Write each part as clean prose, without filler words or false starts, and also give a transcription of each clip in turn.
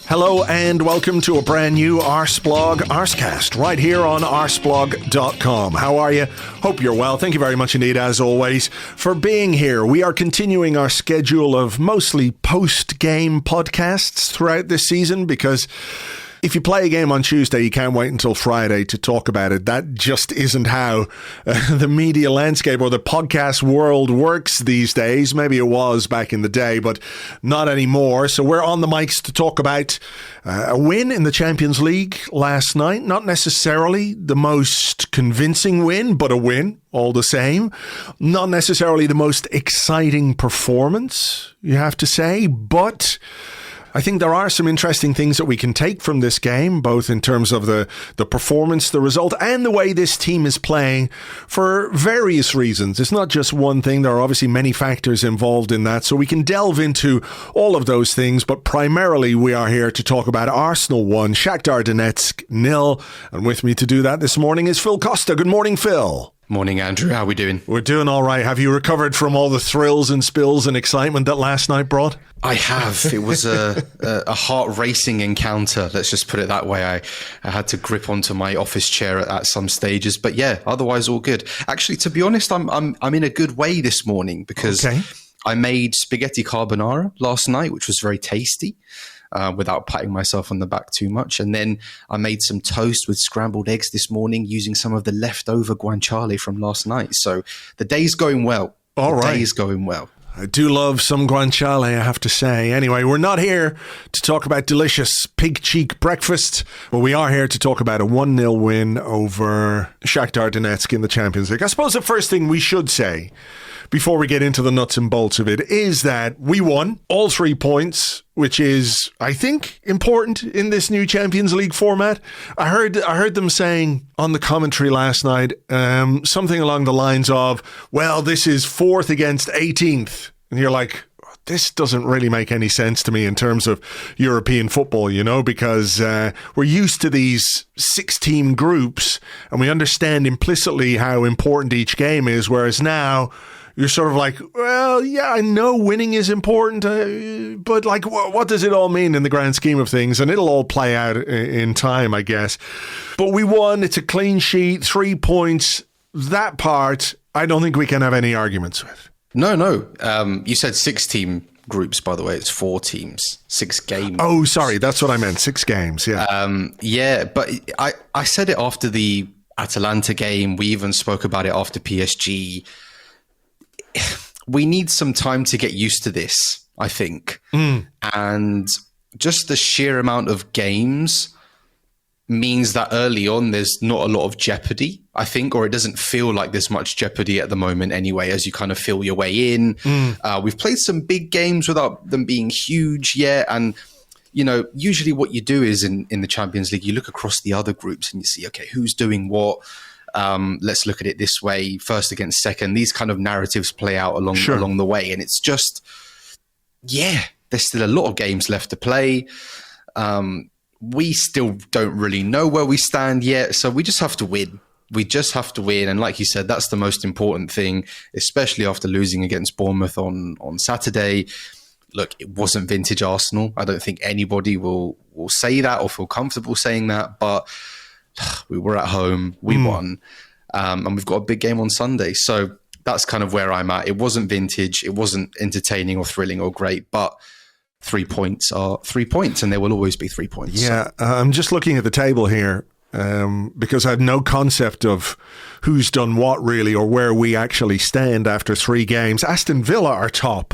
Hello and welcome to a brand new Arseblog Arsecast right here on arseblog.com. How are you? Hope you're well. Thank you very much indeed, as always, for being here. We are continuing our schedule of mostly post-game podcasts throughout this season because if you play a game on Tuesday, you can't wait until Friday to talk about it. That just isn't how the media landscape or the podcast world works these days. Maybe it was back in the day, but not anymore. So we're on the mics to talk about a win in the Champions League last night. Not necessarily the most convincing win, but a win all the same. Not necessarily the most exciting performance, you have to say, but I think there are some interesting things that we can take from this game, both in terms of the performance, the result, and the way this team is playing for various reasons. It's not just one thing. There are obviously many factors involved in that. So we can delve into all of those things. But primarily, we are here to talk about Arsenal 1, Shakhtar Donetsk 0. And with me to do that this morning is Phil Costa. Good morning, Phil. Morning, Andrew. How are we doing? We're doing all right. Have you recovered from all the thrills and spills and excitement that last night brought? I have. It was a heart-racing encounter. Let's just put it that way. I had to grip onto my office chair at some stages, but yeah, otherwise all good. Actually, to be honest, I'm in a good way this morning because I made spaghetti carbonara last night, which was very tasty. Without patting myself on the back too much. And then I made some toast with scrambled eggs this morning using some of the leftover guanciale from last night. So the day's going well. The day is going well. I do love some guanciale, I have to say. Anyway, we're not here to talk about delicious pig cheek breakfast, but we are here to talk about a 1-0 win over Shakhtar Donetsk in the Champions League. I suppose the first thing we should say before we get into the nuts and bolts of it is that we won all 3 points, which is, I think, important in this new Champions League format. I heard them saying on the commentary last night something along the lines of, well, this is 4th against 18th. And you're like, this doesn't really make any sense to me in terms of European football, you know, because we're used to these 6-team groups and we understand implicitly how important each game is, whereas now you're sort of like, well, yeah, I know winning is important, but like, what does it all mean in the grand scheme of things? And it'll all play out in time, I guess. But we won. It's a clean sheet, 3 points. That part, I don't think we can have any arguments with. No. You said 6-team groups, by the way. It's 4 teams, 6 games. Oh, sorry. That's what I meant. 6 games, yeah. Yeah, but I said it after the Atalanta game. We even spoke about it after PSG. We need some time to get used to this, I think. And just the sheer amount of games means that early on there's not a lot of jeopardy, I think, or it doesn't feel like there's much jeopardy at the moment anyway, as you kind of feel your way in. We've played some big games without them being huge yet. And, you know, usually what you do is in the Champions League, you look across the other groups and you see, okay, who's doing what? Let's look at it this way, first against second. These kind of narratives play out along the way. And it's just, yeah, there's still a lot of games left to play. We still don't really know where we stand yet. So we just have to win. We just have to win. And like you said, that's the most important thing, especially after losing against Bournemouth on Saturday. Look, it wasn't vintage Arsenal. I don't think anybody will say that or feel comfortable saying that. But we were at home, we won, and we've got a big game on Sunday. So that's kind of where I'm at. It wasn't vintage, it wasn't entertaining or thrilling or great, but 3 points are 3 points, and there will always be 3 points. Yeah, I'm just looking at the table here because I have no concept of who's done what really or where we actually stand after 3 games. Aston Villa are top.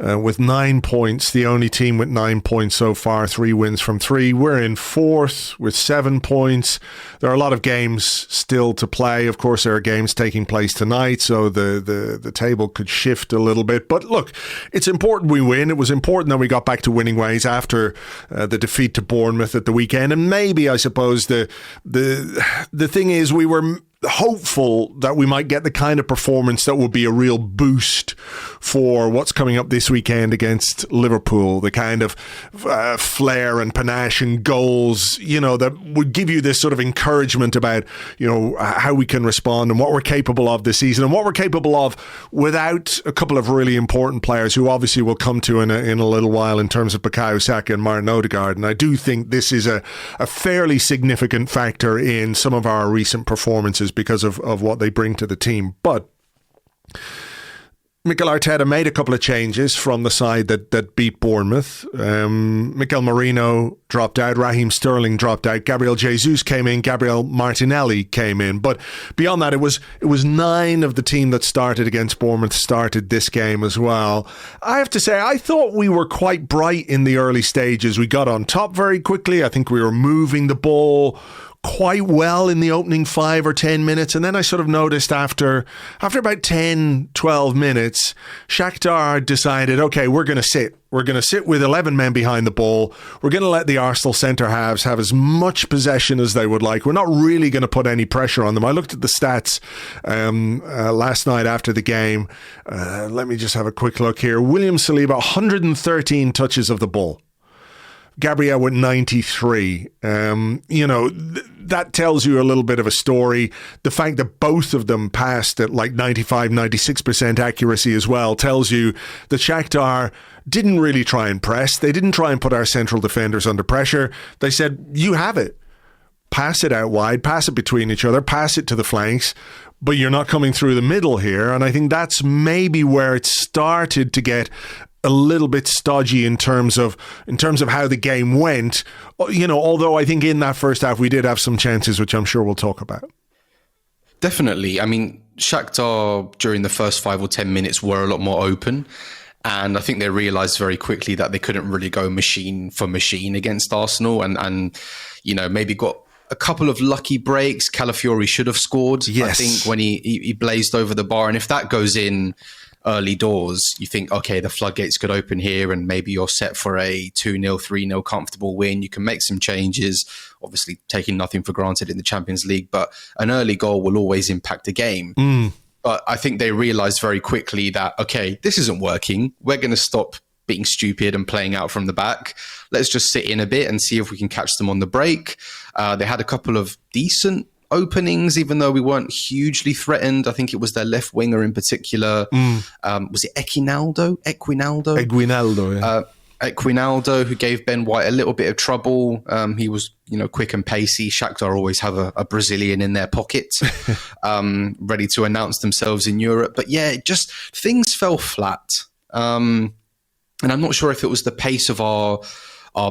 With 9 points, the only team with 9 points so far, 3 wins from 3. We're in 4th with 7 points. There are a lot of games still to play. Of course, there are games taking place tonight, so the table could shift a little bit. But look, it's important we win. It was important that we got back to winning ways after the defeat to Bournemouth at the weekend. And maybe, I suppose, the thing is we were hopeful that we might get the kind of performance that would be a real boost for what's coming up this weekend against Liverpool, the kind of flair and panache and goals, that would give you this sort of encouragement about, how we can respond and what we're capable of this season and what we're capable of without a couple of really important players who obviously we'll come to in a little while in terms of Bukayo Saka and Martin Odegaard. And I do think this is a fairly significant factor in some of our recent performances because of what they bring to the team. But Mikel Arteta made a couple of changes from the side that beat Bournemouth. Mikel Merino dropped out, Raheem Sterling dropped out, Gabriel Jesus came in, Gabriel Martinelli came in. But beyond that, it was 9 of the team that started against Bournemouth started this game as well. I have to say, I thought we were quite bright in the early stages. We got on top very quickly. I think we were moving the ball quite well in the opening 5 or 10 minutes. And then I sort of noticed after about 10, 12 minutes, Shakhtar decided, okay, we're going to sit. We're going to sit with 11 men behind the ball. We're going to let the Arsenal centre-halves have as much possession as they would like. We're not really going to put any pressure on them. I looked at the stats last night after the game. Let me just have a quick look here. William Saliba, 113 touches of the ball. Gabriel with 93. That tells you a little bit of a story. The fact that both of them passed at like 95, 96% accuracy as well tells you that Shakhtar didn't really try and press. They didn't try and put our central defenders under pressure. They said, you have it. Pass it out wide, pass it between each other, pass it to the flanks, but you're not coming through the middle here. And I think that's maybe where it started to get a little bit stodgy in terms of how the game went, although I think in that first half we did have some chances, which I'm sure we'll talk about. Definitely. I mean, Shakhtar during the first 5 or 10 minutes were a lot more open. And I think they realised very quickly that they couldn't really go machine for machine against Arsenal and maybe got a couple of lucky breaks. Calafiori should have scored, yes. I think, when he blazed over the bar. And if that goes in early doors, you think, okay, the floodgates could open here and maybe you're set for a 2-0, 3-0 comfortable win. You can make some changes, obviously taking nothing for granted in the Champions League, but an early goal will always impact a game. But I think they realized very quickly that, okay, this isn't working. We're going to stop being stupid and playing out from the back. Let's just sit in a bit and see if we can catch them on the break. They had a couple of decent openings, even though we weren't hugely threatened. I think it was their left winger in particular. Was it Equinaldo, yeah. Equinaldo, who gave Ben White a little bit of trouble. He was, quick and pacey. Shakhtar always have a Brazilian in their pocket, ready to announce themselves in Europe. But yeah, just things fell flat. And I'm not sure if it was the pace of our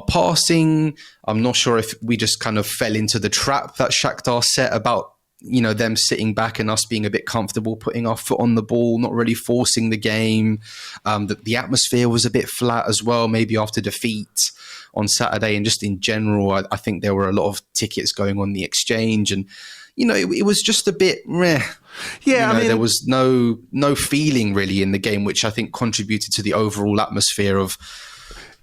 passing. I'm not sure if we just kind of fell into the trap that Shakhtar set about, them sitting back and us being a bit comfortable, putting our foot on the ball, not really forcing the game. The atmosphere was a bit flat as well, maybe after defeat on Saturday. And just in general, I think there were a lot of tickets going on the exchange. And, it was just a bit meh. Yeah, there was no feeling really in the game, which I think contributed to the overall atmosphere of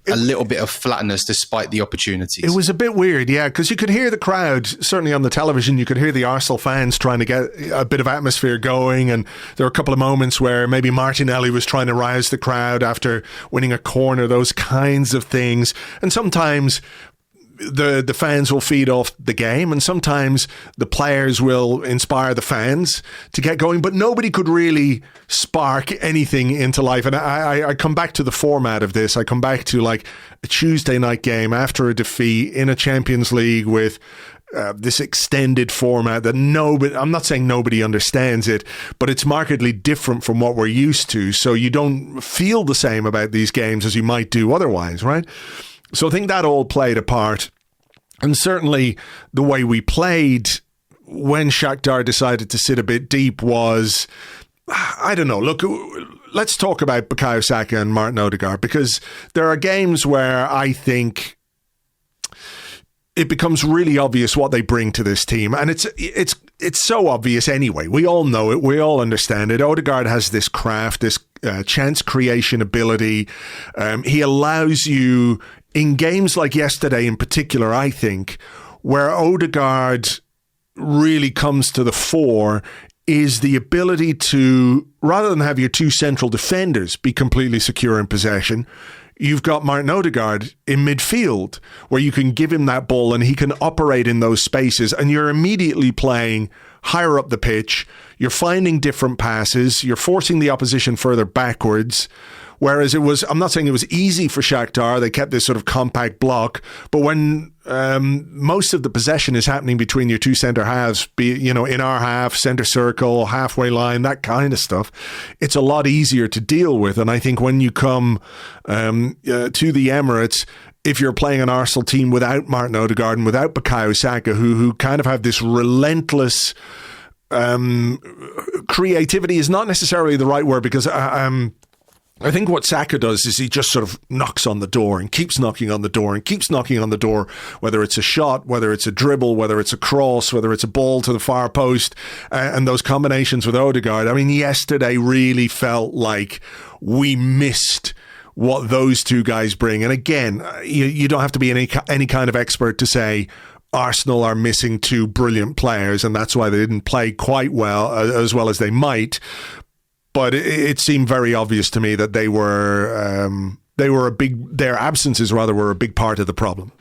a little bit of flatness despite the opportunities. It was a bit weird, yeah, because you could hear the crowd, certainly on the television, you could hear the Arsenal fans trying to get a bit of atmosphere going, and there were a couple of moments where maybe Martinelli was trying to rouse the crowd after winning a corner, those kinds of things. And sometimes the fans will feed off the game, and sometimes the players will inspire the fans to get going, but nobody could really spark anything into life. And I come back to the format of this. I come back to like a Tuesday night game after a defeat in a Champions League with this extended format that I'm not saying nobody understands it, but it's markedly different from what we're used to. So you don't feel the same about these games as you might do otherwise, right? So I think that all played a part. And certainly the way we played when Shakhtar decided to sit a bit deep was, I don't know, look, let's talk about Bukayo Saka and Martin Odegaard, because there are games where I think it becomes really obvious what they bring to this team. And it's so obvious anyway. We all know it. We all understand it. Odegaard has this craft, this chance creation ability. He allows you, in games like yesterday in particular, I think, where Odegaard really comes to the fore is the ability to, rather than have your two central defenders be completely secure in possession, you've got Martin Odegaard in midfield where you can give him that ball and he can operate in those spaces, and you're immediately playing higher up the pitch. You're finding different passes. You're forcing the opposition further backwards. Whereas I'm not saying it was easy for Shakhtar. They kept this sort of compact block. But when most of the possession is happening between your two centre halves, be in our half, centre circle, halfway line, that kind of stuff, it's a lot easier to deal with. And I think when you come to the Emirates, if you're playing an Arsenal team without Martin Odegaard and without Bukayo Saka, who kind of have this relentless creativity is not necessarily the right word, because I think what Saka does is he just sort of knocks on the door and keeps knocking on the door and keeps knocking on the door, whether it's a shot, whether it's a dribble, whether it's a cross, whether it's a ball to the far post, and those combinations with Odegaard. I mean, yesterday really felt like we missed what those two guys bring. And again, you don't have to be any kind of expert to say Arsenal are missing two brilliant players, and that's why they didn't play quite well, as well as they might. But it seemed very obvious to me that their absences rather were a big part of the problem.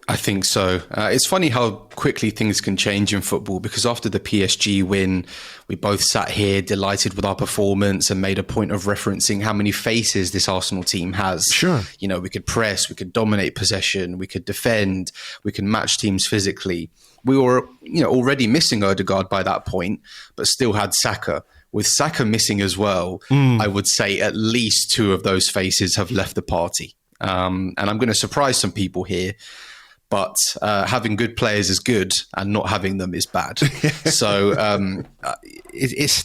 I think so. It's funny how quickly things can change in football, because after the PSG win, we both sat here delighted with our performance and made a point of referencing how many faces this Arsenal team has. Sure. We could press, we could dominate possession, we could defend, we can match teams physically. We were, already missing Odegaard by that point, but still had Saka. With Saka missing as well, I would say at least two of those faces have left the party. And I'm going to surprise some people here, but having good players is good and not having them is bad. So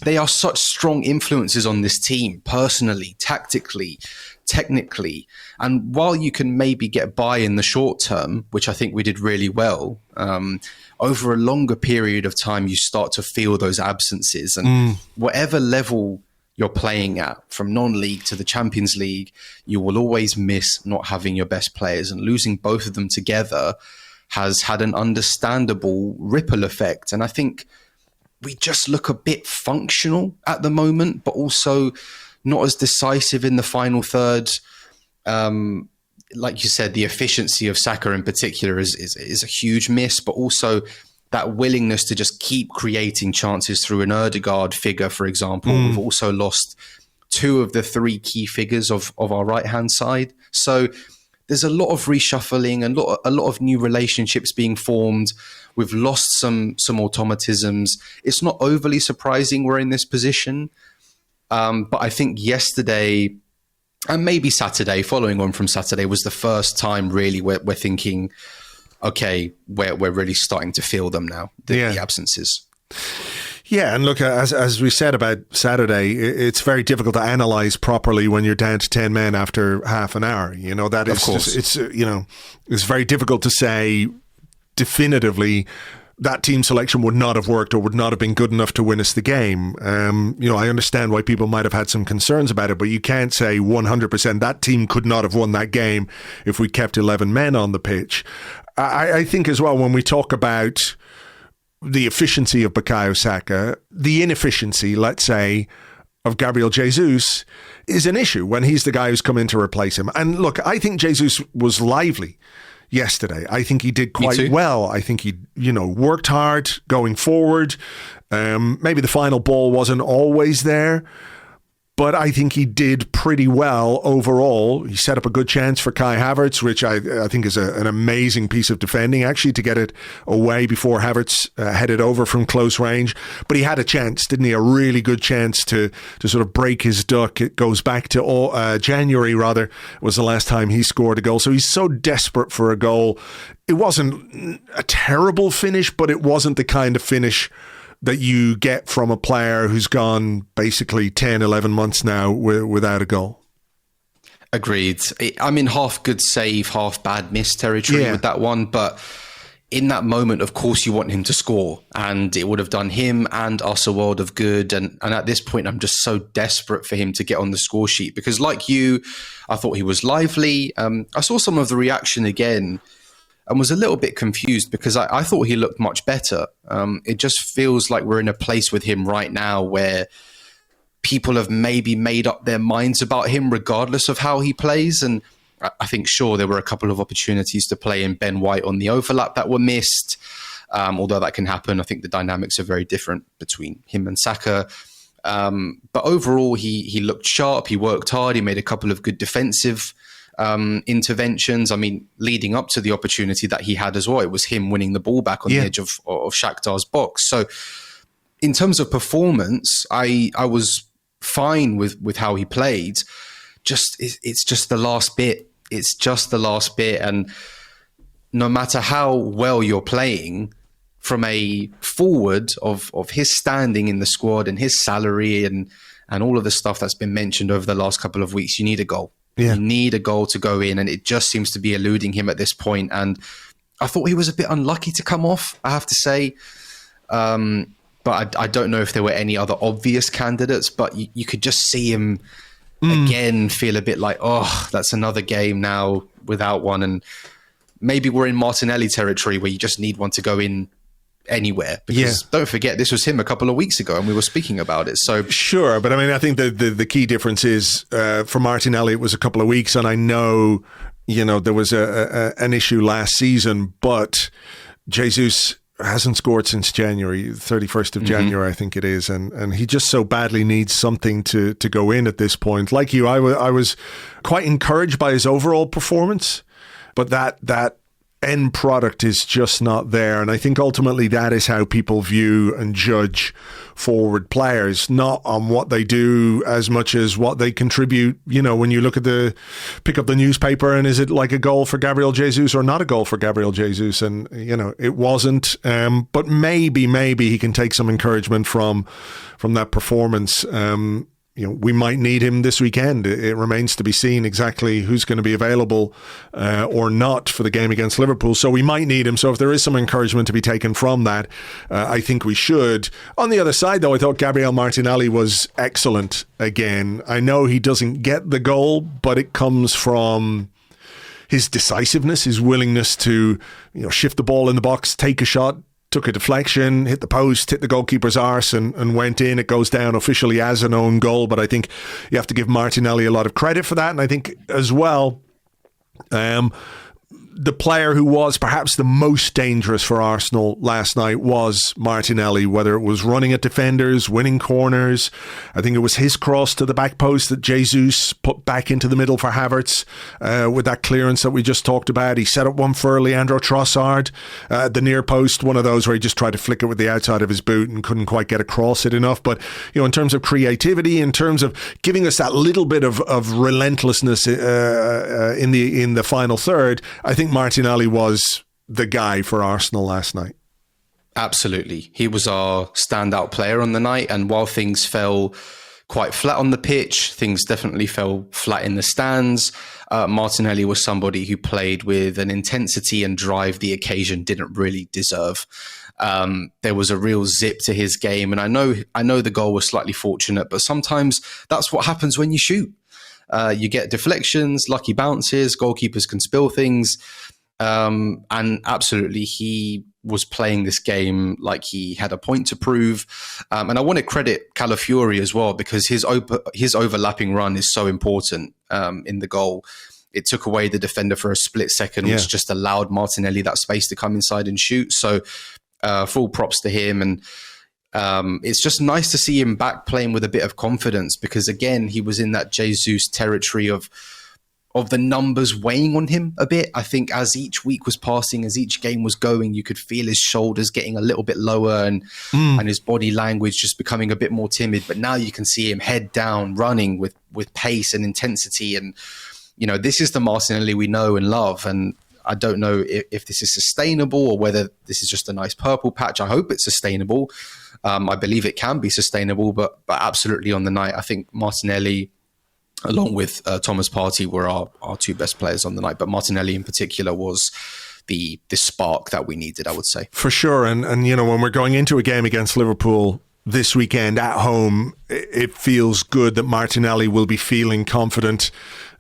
they are such strong influences on this team, personally, tactically, technically. And while you can maybe get by in the short term, which I think we did really well, over a longer period of time, you start to feel those absences. And whatever level you're playing at, from non-league to the Champions League, you will always miss not having your best players. And losing both of them together has had an understandable ripple effect. And I think we just look a bit functional at the moment, but also not as decisive in the final third. Like you said, the efficiency of Saka in particular is a huge miss, but also that willingness to just keep creating chances through an Odegaard figure, for example. We've also lost two of the three key figures of our right-hand side. So there's a lot of reshuffling and a lot of new relationships being formed. We've lost some automatisms. It's not overly surprising we're in this position. But I think yesterday, and maybe Saturday, following on from Saturday, was the first time really we're thinking, okay, we're really starting to feel them now, the absences. Yeah, and look, as we said about Saturday, it's very difficult to analyse properly when you're down to 10 men after half an hour. That is, of course. It's very difficult to say definitively that team selection would not have worked or would not have been good enough to win us the game. I understand why people might have had some concerns about it, but you can't say 100% that team could not have won that game if we kept 11 men on the pitch. I think as well, when we talk about the efficiency of Bukayo Saka, the inefficiency, let's say, of Gabriel Jesus is an issue when he's the guy who's come in to replace him. And look, I think Jesus was lively yesterday. I think he did quite well. I think he, worked hard going forward. Maybe the final ball wasn't always there, but I think he did pretty well overall. He set up a good chance for Kai Havertz, which I think is an amazing piece of defending, actually, to get it away before Havertz headed over from close range. But he had a chance, didn't he? A really good chance to sort of break his duck. It goes back to January, rather, was the last time he scored a goal. So he's so desperate for a goal. It wasn't a terrible finish, but it wasn't the kind of finish that you get from a player who's gone basically 10, 11 months now without a goal. Agreed. I'm in half good save, half bad miss territory with that one. But in that moment, of course, you want him to score. And it would have done him and us a world of good. And at this point, I'm just so desperate for him to get on the score sheet. Because like you, I thought he was lively. I saw some of the reaction again and was a little bit confused because I thought he looked much better. It just feels like we're in a place with him right now where people have maybe made up their minds about him regardless of how he plays. And I think, sure, there were a couple of opportunities to play in Ben White on the overlap that were missed. Although that can happen, I think the dynamics are very different between him and Saka. But overall, he looked sharp. He worked hard. He made a couple of good defensive interventions. I mean, leading up to the opportunity that he had as well, it was him winning the ball back on the edge of Shakhtar's box. So in terms of performance, I was fine with how he played. It's just the last bit. It's just the last bit. And no matter how well you're playing, from a forward of his standing in the squad and his salary and all of the stuff that's been mentioned over the last couple of weeks, you need a goal. Yeah. You need a goal to go in, and it just seems to be eluding him at this point. And I thought he was a bit unlucky to come off, I have to say. But I don't know if there were any other obvious candidates, but you could just see him again feel a bit like, oh, that's another game now without one. And maybe we're in Martinelli territory where you just need one to go in anywhere, because don't forget, this was him a couple of weeks ago and we were speaking about it. So sure, but I mean, I think the key difference is for Martinelli it was a couple of weeks, and I know there was an issue last season, but Jesus hasn't scored since January 31st of January, I think it is, and he just so badly needs something to go in at this point. Like you, I was quite encouraged by his overall performance, but that end product is just not there. And I think ultimately that is how people view and judge forward players, not on what they do as much as what they contribute. When you pick up the newspaper, and is it like a goal for Gabriel Jesus or not a goal for Gabriel Jesus? And, it wasn't. But maybe he can take some encouragement from that performance. We might need him this weekend. It remains to be seen exactly who's going to be available or not for the game against Liverpool. So we might need him. So if there is some encouragement to be taken from that, I think we should. On the other side, though, I thought Gabriel Martinelli was excellent again. I know he doesn't get the goal, but it comes from his decisiveness, his willingness to shift the ball in the box, take a shot, took a deflection, hit the post, hit the goalkeeper's arse and went in. It goes down officially as an own goal, but I think you have to give Martinelli a lot of credit for that. And I think as well, the player who was perhaps the most dangerous for Arsenal last night was Martinelli, whether it was running at defenders, winning corners. I think it was his cross to the back post that Jesus put back into the middle for Havertz with that clearance that we just talked about. He set up one for Leandro Trossard at the near post, one of those where he just tried to flick it with the outside of his boot and couldn't quite get across it enough. But, in terms of creativity, in terms of giving us that little bit of relentlessness in the final third, I think Martinelli was the guy for Arsenal last night. Absolutely. He was our standout player on the night. And while things fell quite flat on the pitch, things definitely fell flat in the stands. Martinelli was somebody who played with an intensity and drive the occasion didn't really deserve. There was a real zip to his game. And I know the goal was slightly fortunate, but sometimes that's what happens when you shoot. You get deflections, lucky bounces, goalkeepers can spill things. And absolutely, he was playing this game like he had a point to prove. And I want to credit Calafiori as well, because his overlapping run is so important in the goal. It took away the defender for a split second, which just allowed Martinelli that space to come inside and shoot. So full props to him. And it's just nice to see him back playing with a bit of confidence, because again, he was in that Jesus territory of the numbers weighing on him a bit. I think as each week was passing, as each game was going, you could feel his shoulders getting a little bit lower and his body language just becoming a bit more timid. But now you can see him head down, running with pace and intensity. And, this is the Martinelli we know and love. And I don't know if this is sustainable or whether this is just a nice purple patch. I hope it's sustainable. I believe it can be sustainable, but absolutely on the night, I think Martinelli, along with Thomas Partey, were our two best players on the night. But Martinelli in particular was the spark that we needed, I would say. For sure. And when we're going into a game against Liverpool this weekend at home, it feels good that Martinelli will be feeling confident.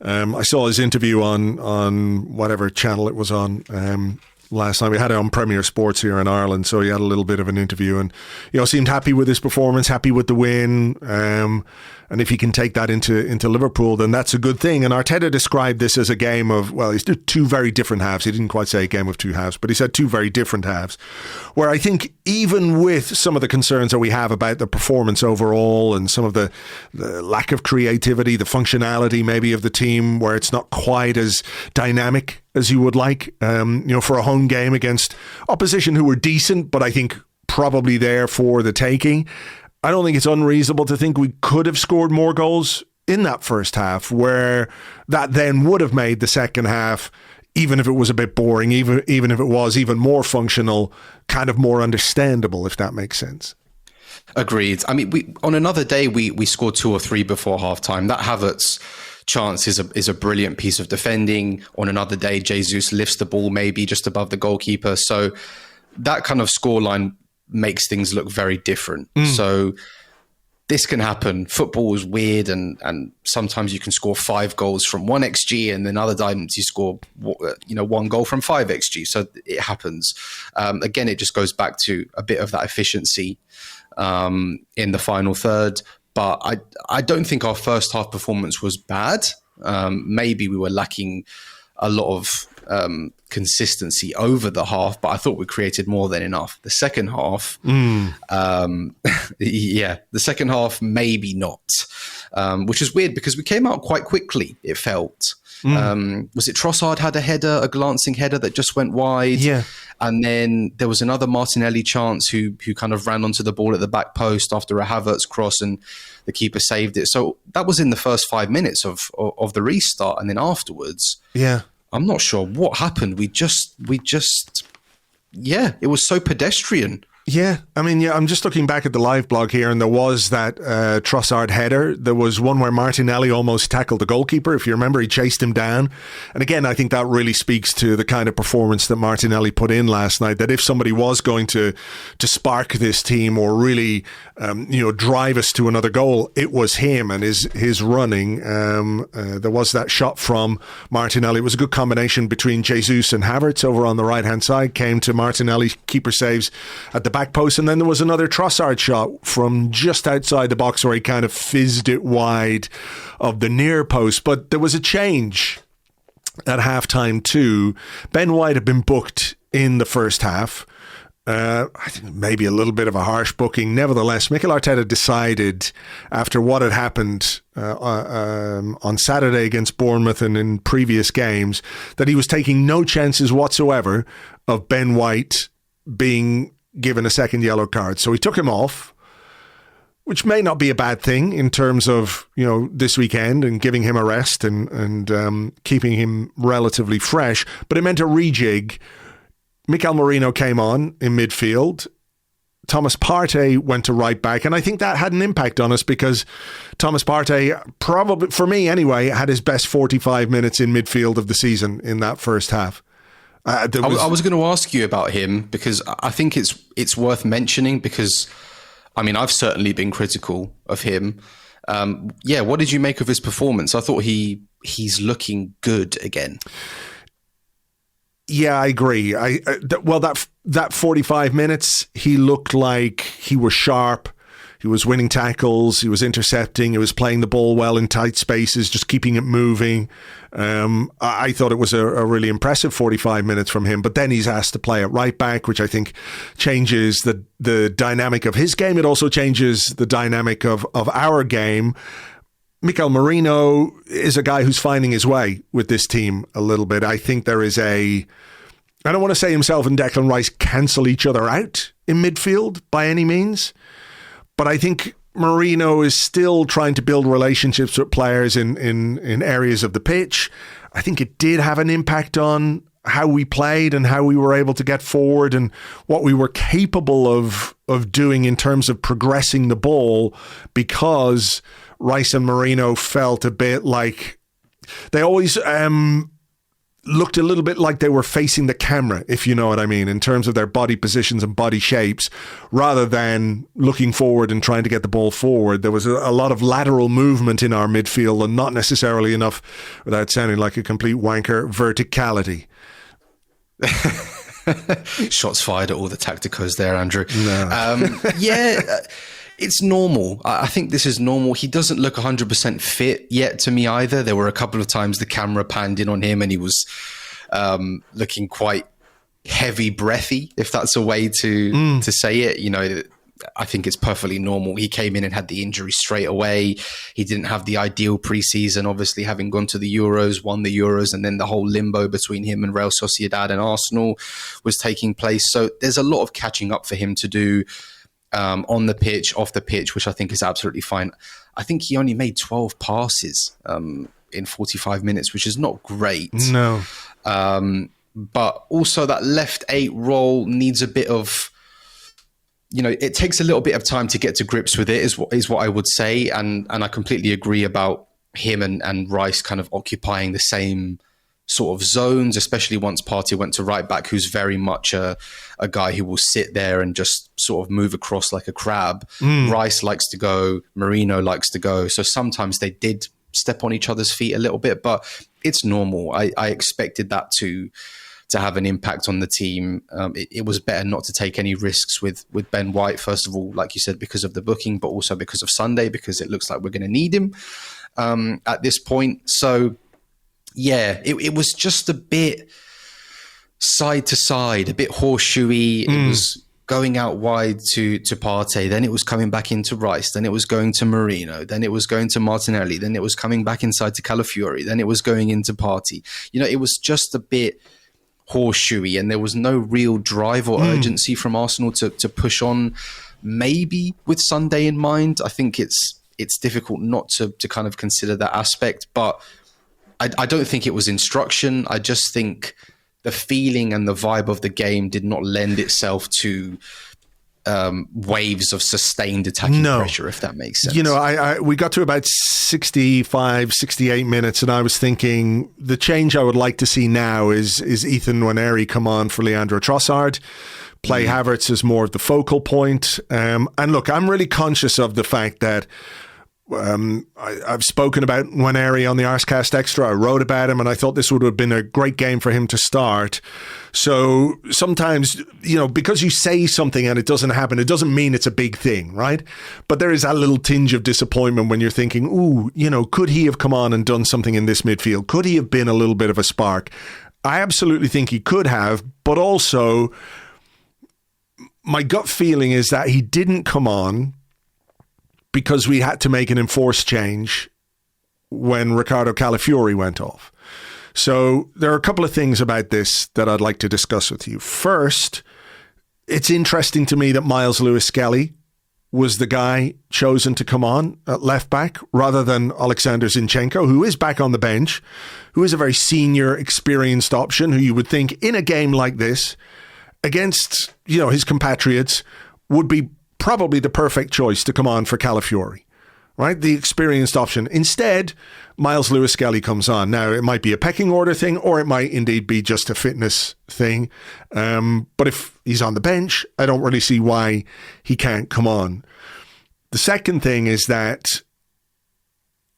I saw his interview on whatever channel it was on. last night. We had it on Premier Sports here in Ireland, so he had a little bit of an interview and, seemed happy with his performance, happy with the win. And if he can take that into Liverpool, then that's a good thing. And Arteta described this as a game of, well, he's two very different halves. He didn't quite say a game of two halves, but he said two very different halves, where I think even with some of the concerns that we have about the performance overall and some of the lack of creativity, the functionality maybe of the team, where it's not quite as dynamic as you would like, for a home game against opposition who were decent, but I think probably there for the taking. I don't think it's unreasonable to think we could have scored more goals in that first half, where that then would have made the second half, even if it was a bit boring, even if it was even more functional, kind of more understandable, if that makes sense. Agreed. I mean, on another day, we scored 2 or 3 before halftime. That Havertz chance is a brilliant piece of defending. On another day, Jesus lifts the ball maybe just above the goalkeeper. So that kind of scoreline makes things look very different. So this can happen. Football is weird, and sometimes you can score 5 goals from 1 XG, and then other times you score 1 goal from 5 XG. So it happens. Again, it just goes back to a bit of that efficiency in the final third. But I don't think our first half performance was bad. Maybe we were lacking a lot of consistency over the half, but I thought we created more than enough. The second half, the second half, maybe not, which is weird because we came out quite quickly, it felt. Was it Trossard had a glancing header that just went wide? Yeah. And then there was another Martinelli chance who kind of ran onto the ball at the back post after a Havertz cross, and the keeper saved it. So that was in the first 5 minutes of the restart. And then afterwards, I'm not sure what happened. We just, it was so pedestrian. Yeah, I mean, I'm just looking back at the live blog here, and there was that Trossard header. There was one where Martinelli almost tackled the goalkeeper. If you remember, he chased him down. And again, I think that really speaks to the kind of performance that Martinelli put in last night, that if somebody was going to spark this team or really, drive us to another goal, it was him and his running. There was that shot from Martinelli. It was a good combination between Jesus and Havertz over on the right-hand side. Came to Martinelli, keeper saves at the back post, and then there was another Trossard shot from just outside the box where he kind of fizzed it wide of the near post. But there was a change at halftime too. Ben White had been booked in the first half. I think maybe a little bit of a harsh booking. Nevertheless, Mikel Arteta decided, after what had happened on Saturday against Bournemouth and in previous games, that he was taking no chances whatsoever of Ben White being given a second yellow card. So he took him off, which may not be a bad thing in terms of, this weekend and giving him a rest and keeping him relatively fresh. But it meant a rejig. Mikel Merino came on in midfield. Thomas Partey went to right back, and I think that had an impact on us because Thomas Partey, probably, for me anyway, had his best 45 minutes in midfield of the season in that first half. I was going to ask you about him because I think it's worth mentioning because, I mean, I've certainly been critical of him. What did you make of his performance? I thought he's looking good again. Yeah, I agree. That 45 minutes, he looked like he was sharp. He was winning tackles. He was intercepting. He was playing the ball well in tight spaces, just keeping it moving. I thought it was a really impressive 45 minutes from him. But then he's asked to play at right back, which I think changes the dynamic of his game. It also changes the dynamic of our game. Mikel Merino is a guy who's finding his way with this team a little bit. I think there is I don't want to say himself and Declan Rice cancel each other out in midfield by any means, but I think Merino is still trying to build relationships with players in areas of the pitch. I think it did have an impact on how we played and how we were able to get forward and what we were capable of doing in terms of progressing the ball, because Rice and Merino felt a bit like they always looked a little bit like they were facing the camera, if you know what I mean, in terms of their body positions and body shapes, rather than looking forward and trying to get the ball forward. There was a lot of lateral movement in our midfield and not necessarily enough, without sounding like a complete wanker, verticality. Shots fired at all the tacticos there, Andrew. No. It's normal. I think this is normal. He doesn't look 100% fit yet to me either. There were a couple of times the camera panned in on him and he was looking quite heavy breathy, if that's a way to say it. You know, I think it's perfectly normal. He came in and had the injury straight away. He didn't have the ideal preseason, obviously having gone to the Euros, won the Euros, and then the whole limbo between him and Real Sociedad and Arsenal was taking place. So there's a lot of catching up for him to do on the pitch, off the pitch, which I think is absolutely fine. I think he only made 12 passes in 45 minutes, which is not great. No. But also that left 8 role needs a bit of, you know, it takes a little bit of time to get to grips with it, is what I would say. And I completely agree about him and Rice kind of occupying the same sort of zones, especially once Partey went to right back, who's very much a guy who will sit there and just sort of move across like a crab. Rice likes to go, Marino likes to go. So sometimes they did step on each other's feet a little bit, but it's normal. I expected that to have an impact on the team. It was better not to take any risks with Ben White, first of all, like you said, because of the booking, but also because of Sunday, because it looks like we're going to need him at this point. So yeah, it was just a bit side to side, a bit horseshoey. It was going out wide to Partey, then it was coming back into Rice, then it was going to Marino, then it was going to Martinelli, then it was coming back inside to Calafiori, then it was going into Partey. You know, it was just a bit horseshoey and there was no real drive or urgency from Arsenal to push on, maybe with Sunday in mind. I think it's difficult not to kind of consider that aspect, but I don't think it was instruction. I just think the feeling and the vibe of the game did not lend itself to waves of sustained attacking pressure, if that makes sense. You know, we got to about 65, 68 minutes, and I was thinking the change I would like to see now is Ethan Nwaneri come on for Leandro Trossard, play Havertz as more of the focal point. And look, I'm really conscious of the fact that I've spoken about Nwaneri on the Arsecast Extra. I wrote about him and I thought this would have been a great game for him to start. So sometimes, you know, because you say something and it doesn't happen, it doesn't mean it's a big thing, right? But there is a little tinge of disappointment when you're thinking, ooh, you know, could he have come on and done something in this midfield? Could he have been a little bit of a spark? I absolutely think he could have, but also my gut feeling is that he didn't come on because we had to make an enforced change when Riccardo Calafiori went off. So there are a couple of things about this that I'd like to discuss with you. First, it's interesting to me that Miles Lewis-Skelly was the guy chosen to come on at left back rather than Alexander Zinchenko, who is back on the bench, who is a very senior, experienced option, who you would think in a game like this against, you know, his compatriots would be probably the perfect choice to come on for Calafiori, right? The experienced option. Instead, Miles Lewis-Skelly comes on. Now, it might be a pecking order thing, or it might indeed be just a fitness thing. But if he's on the bench, I don't really see why he can't come on. The second thing is that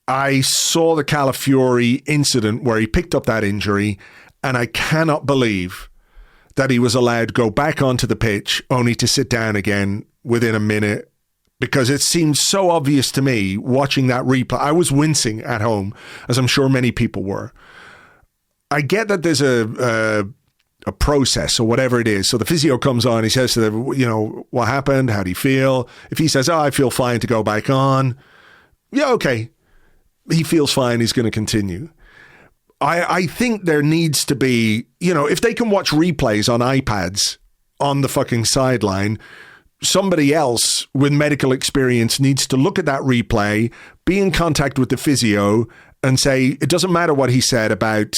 I saw the Calafiori incident where he picked up that injury, and I cannot believe that he was allowed to go back onto the pitch only to sit down again within a minute, because it seemed so obvious to me watching that replay. I was wincing at home, as I'm sure many people were. I get that there's a process or whatever it is. So the physio comes on, he says to them, you know, what happened? How do you feel? If he says, I feel fine to go back on. Yeah, okay. He feels fine. He's going to continue. I think there needs to be, you know, if they can watch replays on iPads on the fucking sideline, somebody else with medical experience needs to look at that replay, be in contact with the physio and say, it doesn't matter what he said about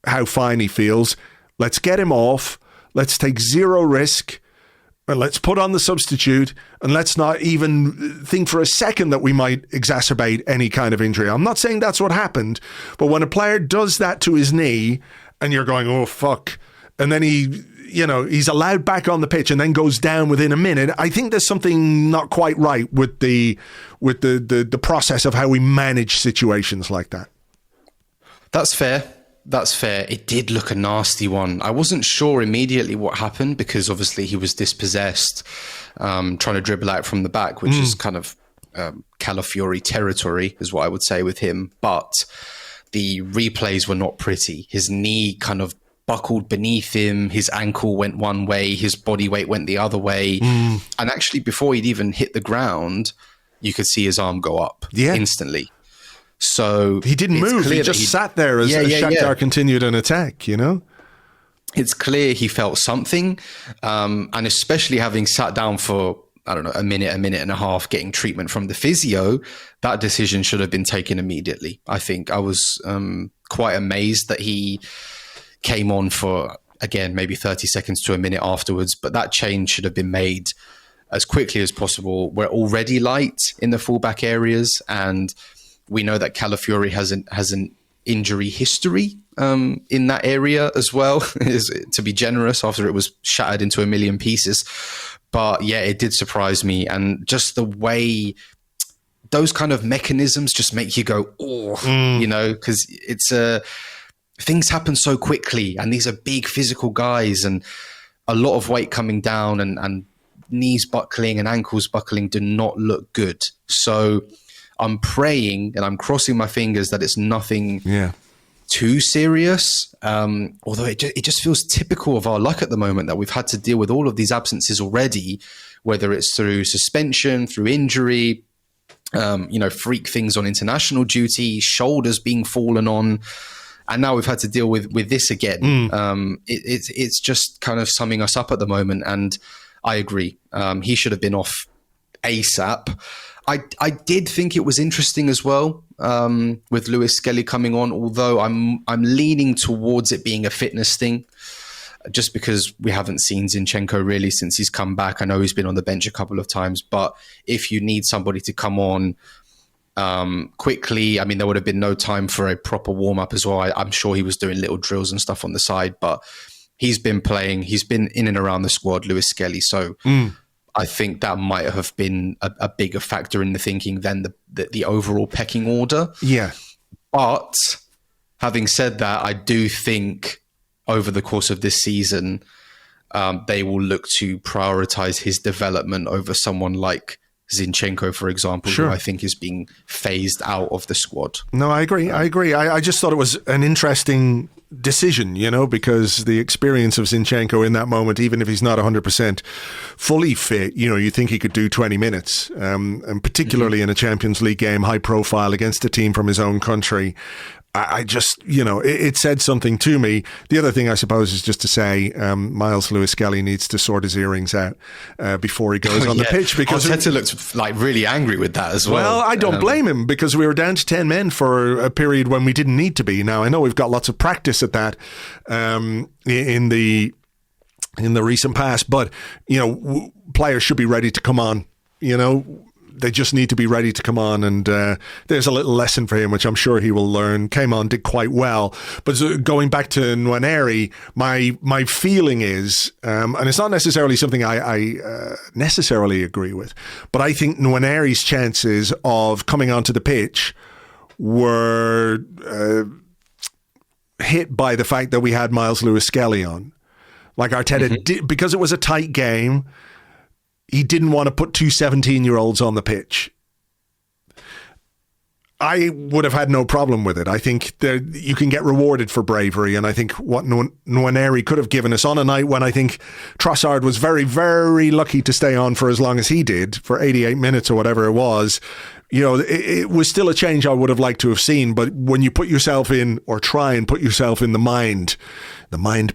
how fine he feels. Let's get him off. Let's take zero risk. And let's put on the substitute, and let's not even think for a second that we might exacerbate any kind of injury. I'm not saying that's what happened, but when a player does that to his knee and you're going, oh, fuck, and then he's allowed back on the pitch and then goes down within a minute, I think there's something not quite right with the process of how we manage situations like that. That's fair. that's fair. It did look a nasty one. I wasn't sure immediately what happened because obviously he was dispossessed, trying to dribble out from the back, which is kind of Calafiori territory, is what I would say with him. But the replays were not pretty. His knee kind of buckled beneath him. His ankle went one way. His body weight went the other way. And actually, before he'd even hit the ground, you could see his arm go up instantly. So he didn't move. He just sat there as Shakhtar continued an attack, you know? It's clear he felt something. And especially having sat down for, I don't know, a minute and a half getting treatment from the physio, that decision should have been taken immediately. I think I was quite amazed that he came on for, again, maybe 30 seconds to a minute afterwards. But that change should have been made as quickly as possible. We're already light in the fullback areas, and we know that Calafiori has an injury history in that area as well, to be generous, after it was shattered into a million pieces. But yeah, it did surprise me. And just the way those kind of mechanisms just make you go, you know, because it's things happen so quickly, and these are big physical guys, and a lot of weight coming down, and knees buckling and ankles buckling do not look good. So I'm praying and I'm crossing my fingers that it's nothing too serious. Although it just feels typical of our luck at the moment that we've had to deal with all of these absences already, whether it's through suspension, through injury, you know, freak things on international duty, shoulders being fallen on. And now we've had to deal with this again. It's just kind of summing us up at the moment. And I agree. He should have been off ASAP. I did think it was interesting as well with Lewis Skelly coming on, although I'm leaning towards it being a fitness thing, just because we haven't seen Zinchenko really since he's come back. I know he's been on the bench a couple of times, but if you need somebody to come on quickly, I mean, there would have been no time for a proper warm-up as well. I'm sure he was doing little drills and stuff on the side, but he's been playing. He's been in and around the squad, Lewis Skelly. So I think that might have been a bigger factor in the thinking than the overall pecking order. Yeah. But having said that, I do think over the course of this season, they will look to prioritize his development over someone like Zinchenko, for example, who I think is being phased out of the squad. No, I agree. I just thought it was an interesting decision, you know, because the experience of Zinchenko in that moment, even if he's not 100% fully fit, you know, you think he could do 20 minutes, and particularly in a Champions League game, high profile against a team from his own country. I just, you know, it said something to me. The other thing, I suppose, is just to say Miles Lewis Skelly needs to sort his earrings out before he goes on the pitch. Because Arteta looked like really angry with that as well. Well, I don't blame him, because we were down to 10 men for a period when we didn't need to be. Now, I know we've got lots of practice at that in the recent past, but, you know, players should be ready to come on, you know. They just need to be ready to come on, and there's a little lesson for him, which I'm sure he will learn. Came on, did quite well. But going back to Nwaneri, my feeling is, and it's not necessarily something I necessarily agree with, but I think Nwaneri's chances of coming onto the pitch were hit by the fact that we had Miles Lewis Skelly on. Like Arteta did, because it was a tight game, he didn't want to put two 17-year-olds on the pitch. I would have had no problem with it. I think you can get rewarded for bravery, and I think what Nwaneri could have given us on a night when I think Trossard was very, very lucky to stay on for as long as he did, for 88 minutes or whatever it was. You know, it was still a change I would have liked to have seen, but when you put yourself in, or try and put yourself in the mind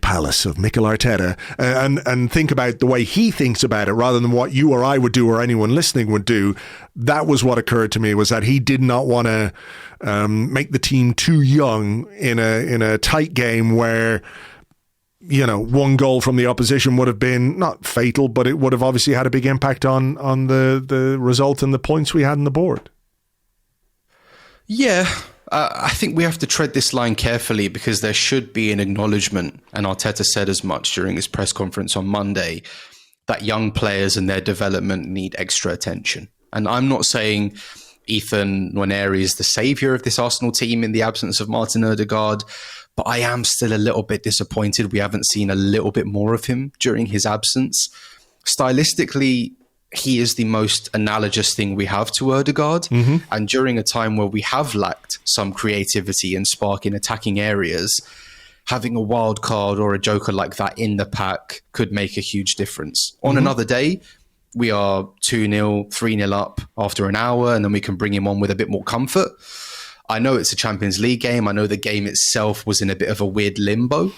palace of Mikel Arteta, and think about the way he thinks about it rather than what you or I would do or anyone listening would do, that was what occurred to me, was that he did not want to make the team too young in a tight game where, you know, one goal from the opposition would have been not fatal, but it would have obviously had a big impact on the result and the points we had on the board. Yeah. I think we have to tread this line carefully, because there should be an acknowledgement, and Arteta said as much during his press conference on Monday, that young players and their development need extra attention. And I'm not saying Ethan Nwaneri is the saviour of this Arsenal team in the absence of Martin Odegaard. But I am still a little bit disappointed we haven't seen a little bit more of him during his absence. Stylistically, he is the most analogous thing we have to Odegaard. And during a time where we have lacked some creativity and spark in attacking areas, having a wild card or a joker like that in the pack could make a huge difference. On another day, we are 2-0, 3-0 up after an hour, and then we can bring him on with a bit more comfort. I know it's a Champions League game. I know the game itself was in a bit of a weird limbo.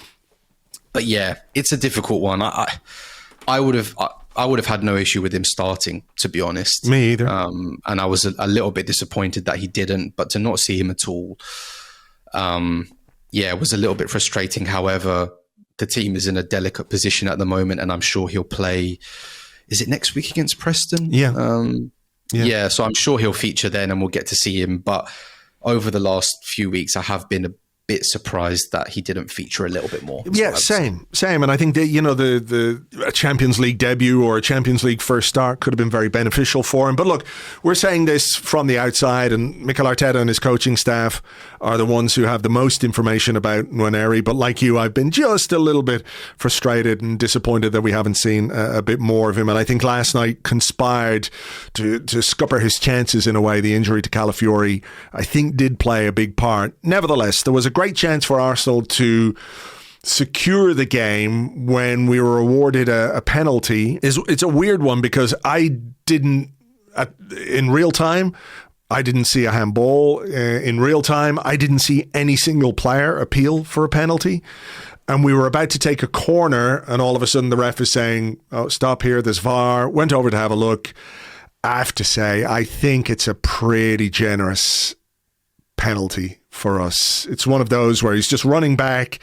But yeah, it's a difficult one. I would have had no issue with him starting, to be honest. Me either. And I was a little bit disappointed that he didn't, but to not see him at all, it was a little bit frustrating. However, the team is in a delicate position at the moment, and I'm sure he'll play. Is it next week against Preston? Yeah. So I'm sure he'll feature then, and we'll get to see him. But over the last few weeks, I have been a bit surprised that he didn't feature a little bit more. Yeah, same. And I think that, the Champions League debut or a Champions League first start could have been very beneficial for him. But look, we're saying this from the outside, and Mikel Arteta and his coaching staff are the ones who have the most information about Nwaneri. But like you, I've been just a little bit frustrated and disappointed that we haven't seen a bit more of him. And I think last night conspired to scupper his chances in a way. The injury to Calafiori, I think, did play a big part. Nevertheless, there was a great chance for Arsenal to secure the game when we were awarded a penalty. It's a weird one because I didn't, in real time, I didn't see a handball. In real time, I didn't see any single player appeal for a penalty. And we were about to take a corner, and all of a sudden the ref is saying, "Oh, stop here, there's VAR." Went over to have a look. I have to say, I think it's a pretty generous penalty for us. It's one of those where he's just running back.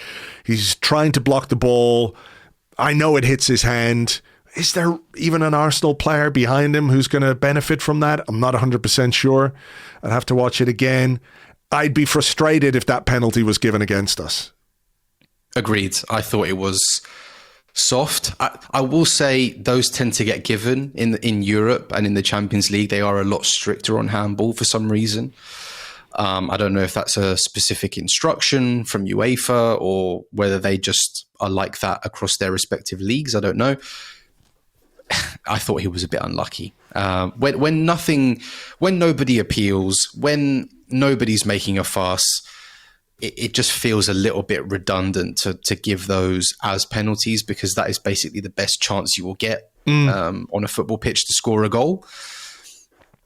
He's trying to block the ball. I know it hits his hand. Is there even an Arsenal player behind him who's going to benefit from that? I'm not 100% sure. I'd have to watch it again. I'd be frustrated if that penalty was given against us. Agreed. I thought it was soft. I will say those tend to get given in Europe and in the Champions League. They are a lot stricter on handball for some reason. I don't know if that's a specific instruction from UEFA or whether they just are like that across their respective leagues. I don't know. I thought he was a bit unlucky. When nobody appeals, when nobody's making a fuss, it just feels a little bit redundant to give those as penalties, because that is basically the best chance you will get on a football pitch to score a goal.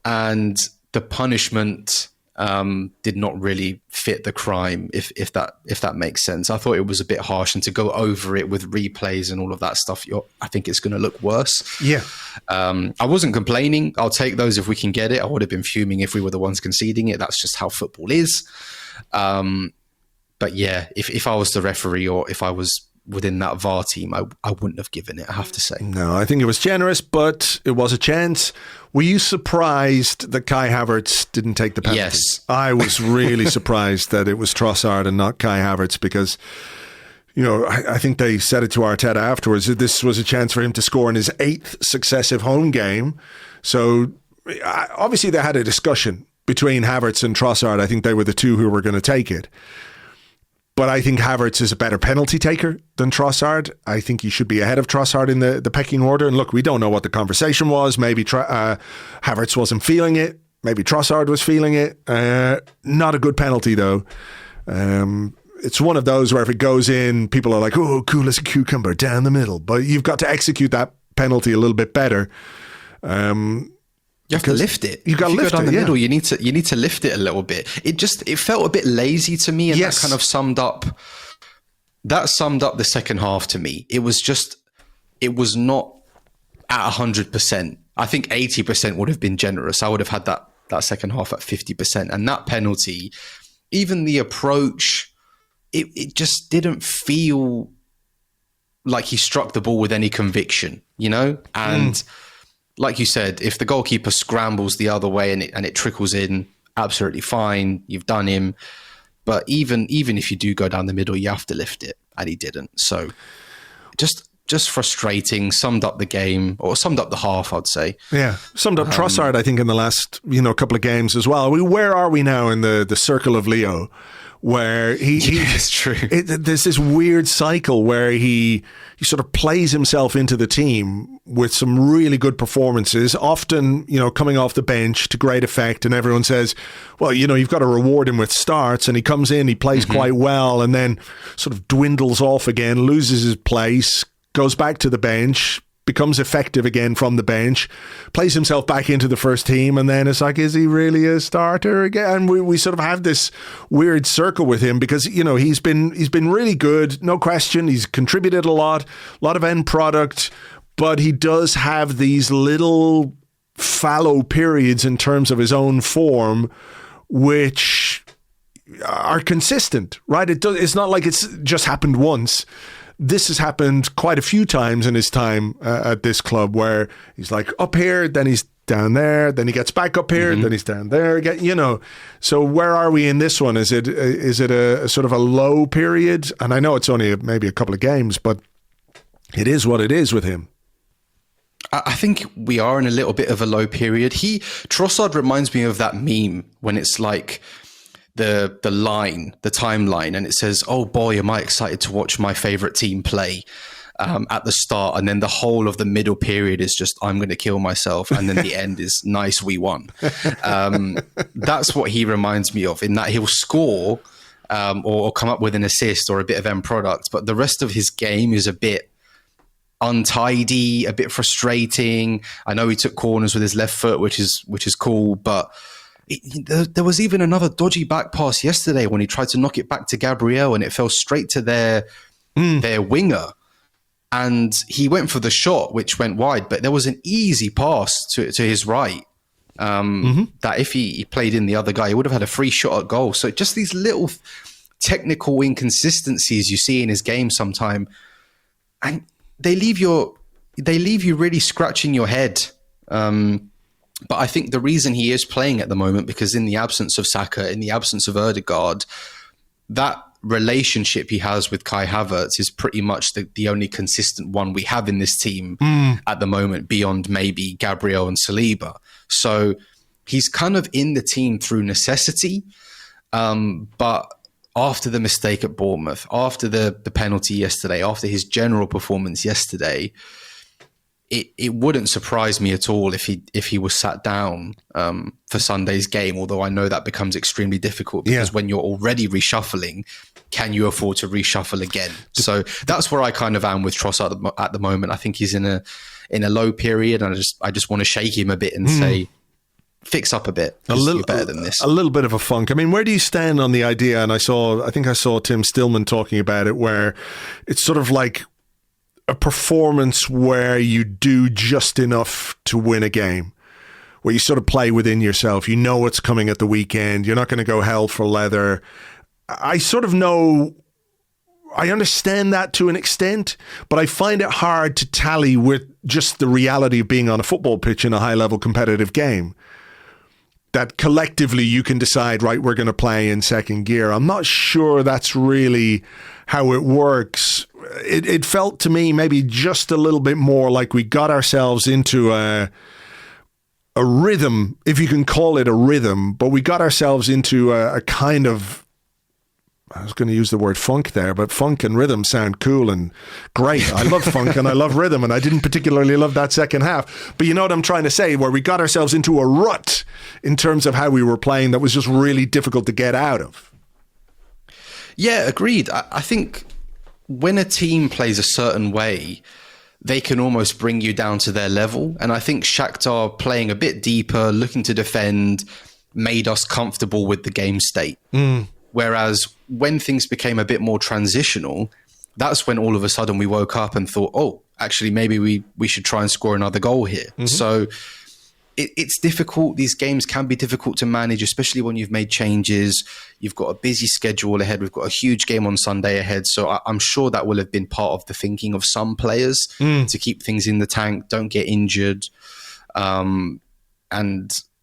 And the punishment did not really fit the crime, if that makes sense. I thought it was a bit harsh, and to go over it with replays and all of that stuff, I think it's going to look worse. Yeah. I wasn't complaining. I'll take those if we can get it. I would have been fuming if we were the ones conceding it. That's just how football is. But yeah, if I was the referee or if I was within that VAR team, I wouldn't have given it, I have to say. No, I think it was generous, but it was a chance. Were you surprised that Kai Havertz didn't take the penalty? Yes. I was really surprised that it was Trossard and not Kai Havertz, because, I think they said it to Arteta afterwards that this was a chance for him to score in his 8th successive home game. So obviously they had a discussion between Havertz and Trossard. I think they were the two who were going to take it. But I think Havertz is a better penalty taker than Trossard. I think he should be ahead of Trossard in the pecking order. And look, we don't know what the conversation was. Maybe Havertz wasn't feeling it. Maybe Trossard was feeling it. Not a good penalty, though. It's one of those where if it goes in, people are like, "Oh, cool as a cucumber down the middle." But you've got to execute that penalty a little bit better. You have to lift it. You got to lift it down the yeah. middle. You need to lift it a little bit. It felt a bit lazy to me, and yes. that kind of summed up the second half to me. It was not at 100%. I think 80% would have been generous. I would have had that second half at 50%, and that penalty, even the approach, it just didn't feel like he struck the ball with any conviction, and. Like you said, if the goalkeeper scrambles the other way and it trickles in, absolutely fine. You've done him. But even if you do go down the middle, you have to lift it. And he didn't. So just just frustrating, summed up the game, or summed up the half, I'd say. Yeah, summed up Trossard, I think, in the last couple of games as well. Where are we now in the circle of Leo? Where it's true. There's this weird cycle where he sort of plays himself into the team with some really good performances, often, coming off the bench to great effect. And everyone says, well, you've got to reward him with starts. And he comes in, he plays quite well, and then sort of dwindles off again, loses his place, goes back to the bench, becomes effective again from the bench, plays himself back into the first team, and then it's like, is he really a starter again? And we sort of have this weird circle with him because, he's been really good, no question. He's contributed a lot of end product, but he does have these little fallow periods in terms of his own form, which are consistent, right? It's not like it's just happened once. This has happened quite a few times in his time at this club, where he's like up here, then he's down there, then he gets back up here, then he's down there again, So where are we in this one? Is it a sort of a low period? And I know it's only maybe a couple of games, but it is what it is with him. I think we are in a little bit of a low period. Trossard reminds me of that meme when it's like the timeline, and it says, "Oh boy, am I excited to watch my favorite team play," at the start, and then the whole of the middle period is just, "I'm going to kill myself," and then the end is, "Nice, we won." That's what he reminds me of, in that he'll score or come up with an assist or a bit of end product, but the rest of his game is a bit untidy, a bit frustrating. I know he took corners with his left foot, which is cool, but there was even another dodgy back pass yesterday when he tried to knock it back to Gabriel, and it fell straight to their winger, and he went for the shot, which went wide, but there was an easy pass to his right that if he played in the other guy, he would have had a free shot at goal. So just these little technical inconsistencies you see in his game sometime, and they leave you really scratching your head. But I think the reason he is playing at the moment, because in the absence of Saka, in the absence of Ødegaard, that relationship he has with Kai Havertz is pretty much the only consistent one we have in this team at the moment, beyond maybe Gabriel and Saliba. So he's kind of in the team through necessity. But after the mistake at Bournemouth, after the penalty yesterday, after his general performance yesterday, it wouldn't surprise me at all if he was sat down for Sunday's game, although I know that becomes extremely difficult because when you're already reshuffling, can you afford to reshuffle again? So that's where I kind of am with Trossard at the moment. I think he's in a low period, and I just want to shake him a bit and say, fix up a bit. You're better than this. A little bit of a funk. I mean, where do you stand on the idea? And I think I saw Tim Stillman talking about it, where it's sort of like a performance where you do just enough to win a game, where you sort of play within yourself. You know what's coming at the weekend. You're not going to go hell for leather. I sort of know, I understand that to an extent, but I find it hard to tally with just the reality of being on a football pitch in a high-level competitive game. That collectively you can decide, right, we're going to play in second gear. I'm not sure that's really how it works. It felt to me maybe just a little bit more like we got ourselves into a rhythm, if you can call it a rhythm, but we got ourselves into a kind of, I was going to use the word funk there, but funk and rhythm sound cool and great. I love funk and I love rhythm, and I didn't particularly love that second half. But you know what I'm trying to say, where we got ourselves into a rut in terms of how we were playing that was just really difficult to get out of. Yeah, agreed. I think when a team plays a certain way, they can almost bring you down to their level. And I think Shakhtar playing a bit deeper, looking to defend, made us comfortable with the game state. Whereas when things became a bit more transitional, that's when all of a sudden we woke up and thought, oh, actually, maybe we should try and score another goal here. So it's difficult. These games can be difficult to manage, especially when you've made changes. You've got a busy schedule ahead. We've got a huge game on Sunday ahead. So I'm sure that will have been part of the thinking of some players to keep things in the tank, don't get injured. And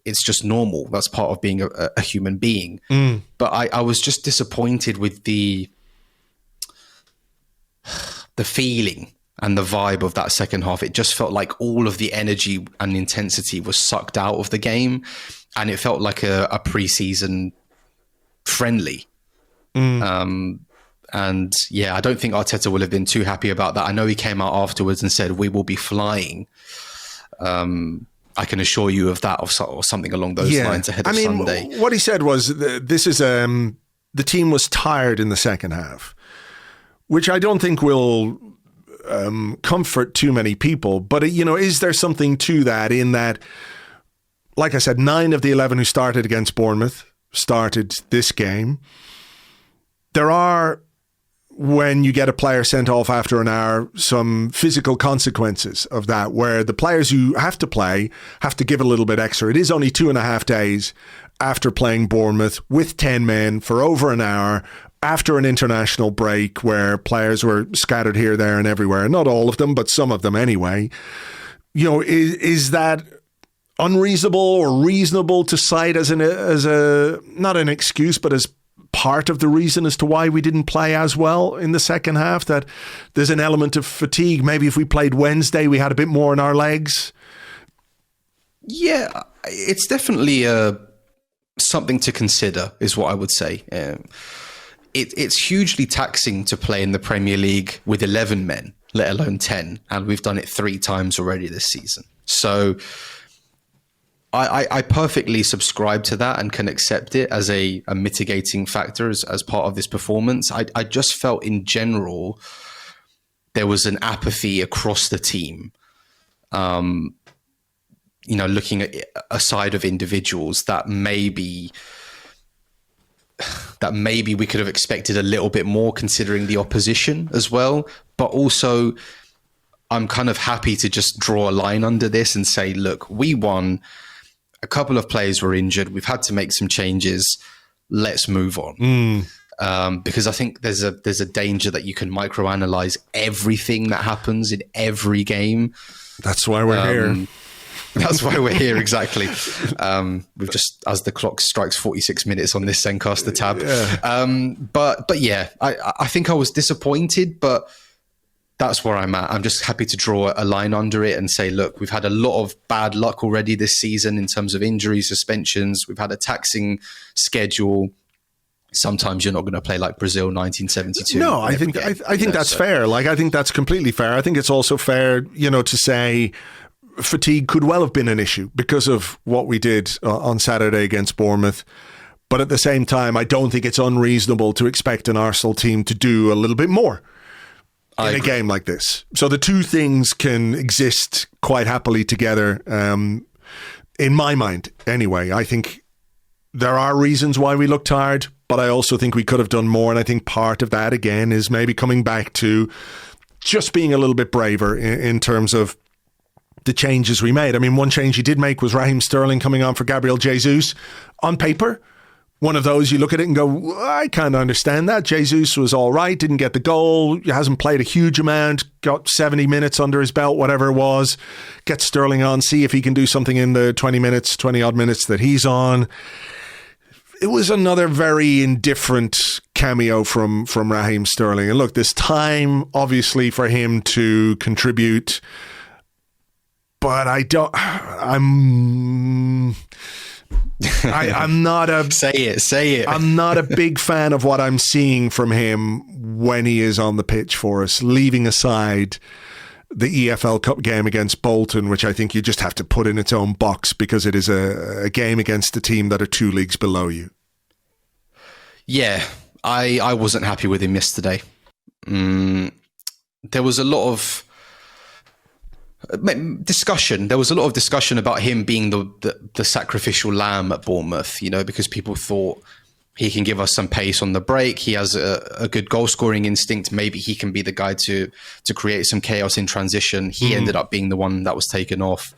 it's just normal. That's part of being a human being. But I was just disappointed with the feeling and the vibe of that second half, it just felt like all of the energy and intensity was sucked out of the game, and it felt like a pre-season friendly. And yeah, I don't think Arteta will have been too happy about that. I know he came out afterwards and said, we will be flying. I can assure you of that, or something along those lines ahead of Sunday. What he said was, this is the team was tired in the second half, which I don't think will comfort too many people. But, is there something to that, in that, like I said, 9 of the 11 who started against Bournemouth started this game. There are, when you get a player sent off after an hour, some physical consequences of that, where the players who have to play have to give a little bit extra. It is only 2.5 days after playing Bournemouth with 10 men for over an hour, after an international break where players were scattered here, there and everywhere. Not all of them, but some of them anyway. Is that unreasonable or reasonable to cite as a not an excuse, but as part of the reason as to why we didn't play as well in the second half? That there's an element of fatigue. Maybe if we played Wednesday, we had a bit more in our legs. Yeah, it's definitely something to consider, is what I would say. It's hugely taxing to play in the Premier League with 11 men, let alone 10, and we've done it 3 times already this season. So I perfectly subscribe to that and can accept it as a mitigating factor as part of this performance. I just felt in general there was an apathy across the team. Looking at a side of individuals that maybe we could have expected a little bit more, considering the opposition as well. But also, I'm kind of happy to just draw a line under this and say, look, we won. A couple of players were injured. We've had to make some changes. Let's move on. Because I think there's a danger that you can microanalyze everything that happens in every game. That's why we're here. That's why we're here, exactly. We've just, as the clock strikes 46 minutes on this Zencaster tab. Yeah. But yeah, I think I was disappointed, but that's where I'm at. I'm just happy to draw a line under it and say, look, we've had a lot of bad luck already this season in terms of injuries, suspensions. We've had a taxing schedule. Sometimes you're not going to play like Brazil 1972. No, I think that's fair. Like, I think that's completely fair. I think it's also fair, to say fatigue could well have been an issue because of what we did on Saturday against Bournemouth. But at the same time, I don't think it's unreasonable to expect an Arsenal team to do a little bit more in a game like this. So the two things can exist quite happily together, in my mind anyway. I think there are reasons why we look tired, but I also think we could have done more. And I think part of that, again, is maybe coming back to just being a little bit braver in terms of the changes we made. I mean, one change he did make was Raheem Sterling coming on for Gabriel Jesus. On paper, one of those you look at it and go, I kind of understand that. Jesus was all right, didn't get the goal, hasn't played a huge amount, got 70 minutes under his belt, whatever it was. Get Sterling on, see if he can do something in the 20 odd minutes that he's on. It was another very indifferent cameo from Raheem Sterling. And look, there's time, obviously, for him to contribute. But I'm not a... Say it. I'm not a big fan of what I'm seeing from him when he is on the pitch for us, leaving aside the EFL Cup game against Bolton, which I think you just have to put in its own box because it is a game against a team that are 2 leagues below you. Yeah, I wasn't happy with him yesterday. There was a lot of discussion. There was a lot of discussion about him being the sacrificial lamb at Bournemouth, because people thought he can give us some pace on the break. He has a good goal scoring instinct. Maybe he can be the guy to create some chaos in transition. He ended up being the one that was taken off.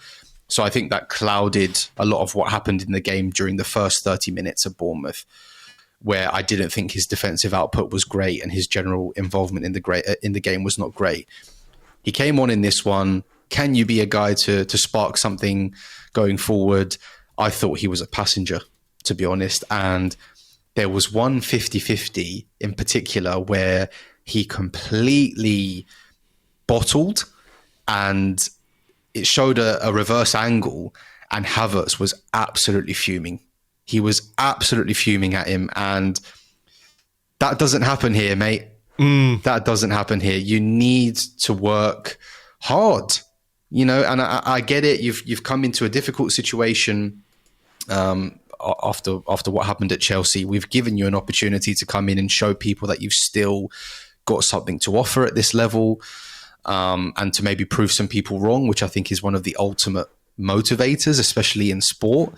So I think that clouded a lot of what happened in the game during the first 30 minutes of Bournemouth, where I didn't think his defensive output was great and his general involvement in the game was not great. He came on in this one. Can you be a guy to spark something going forward? I thought he was a passenger, to be honest. And there was one 50-50 in particular where he completely bottled, and it showed a reverse angle, and Havertz was absolutely fuming. He was absolutely fuming at him, and that doesn't happen here, mate. That doesn't happen here. You need to work hard, and I get it. You've come into a difficult situation after what happened at Chelsea. We've given you an opportunity to come in and show people that you've still got something to offer at this level, and to maybe prove some people wrong, which I think is one of the ultimate motivators, especially in sport.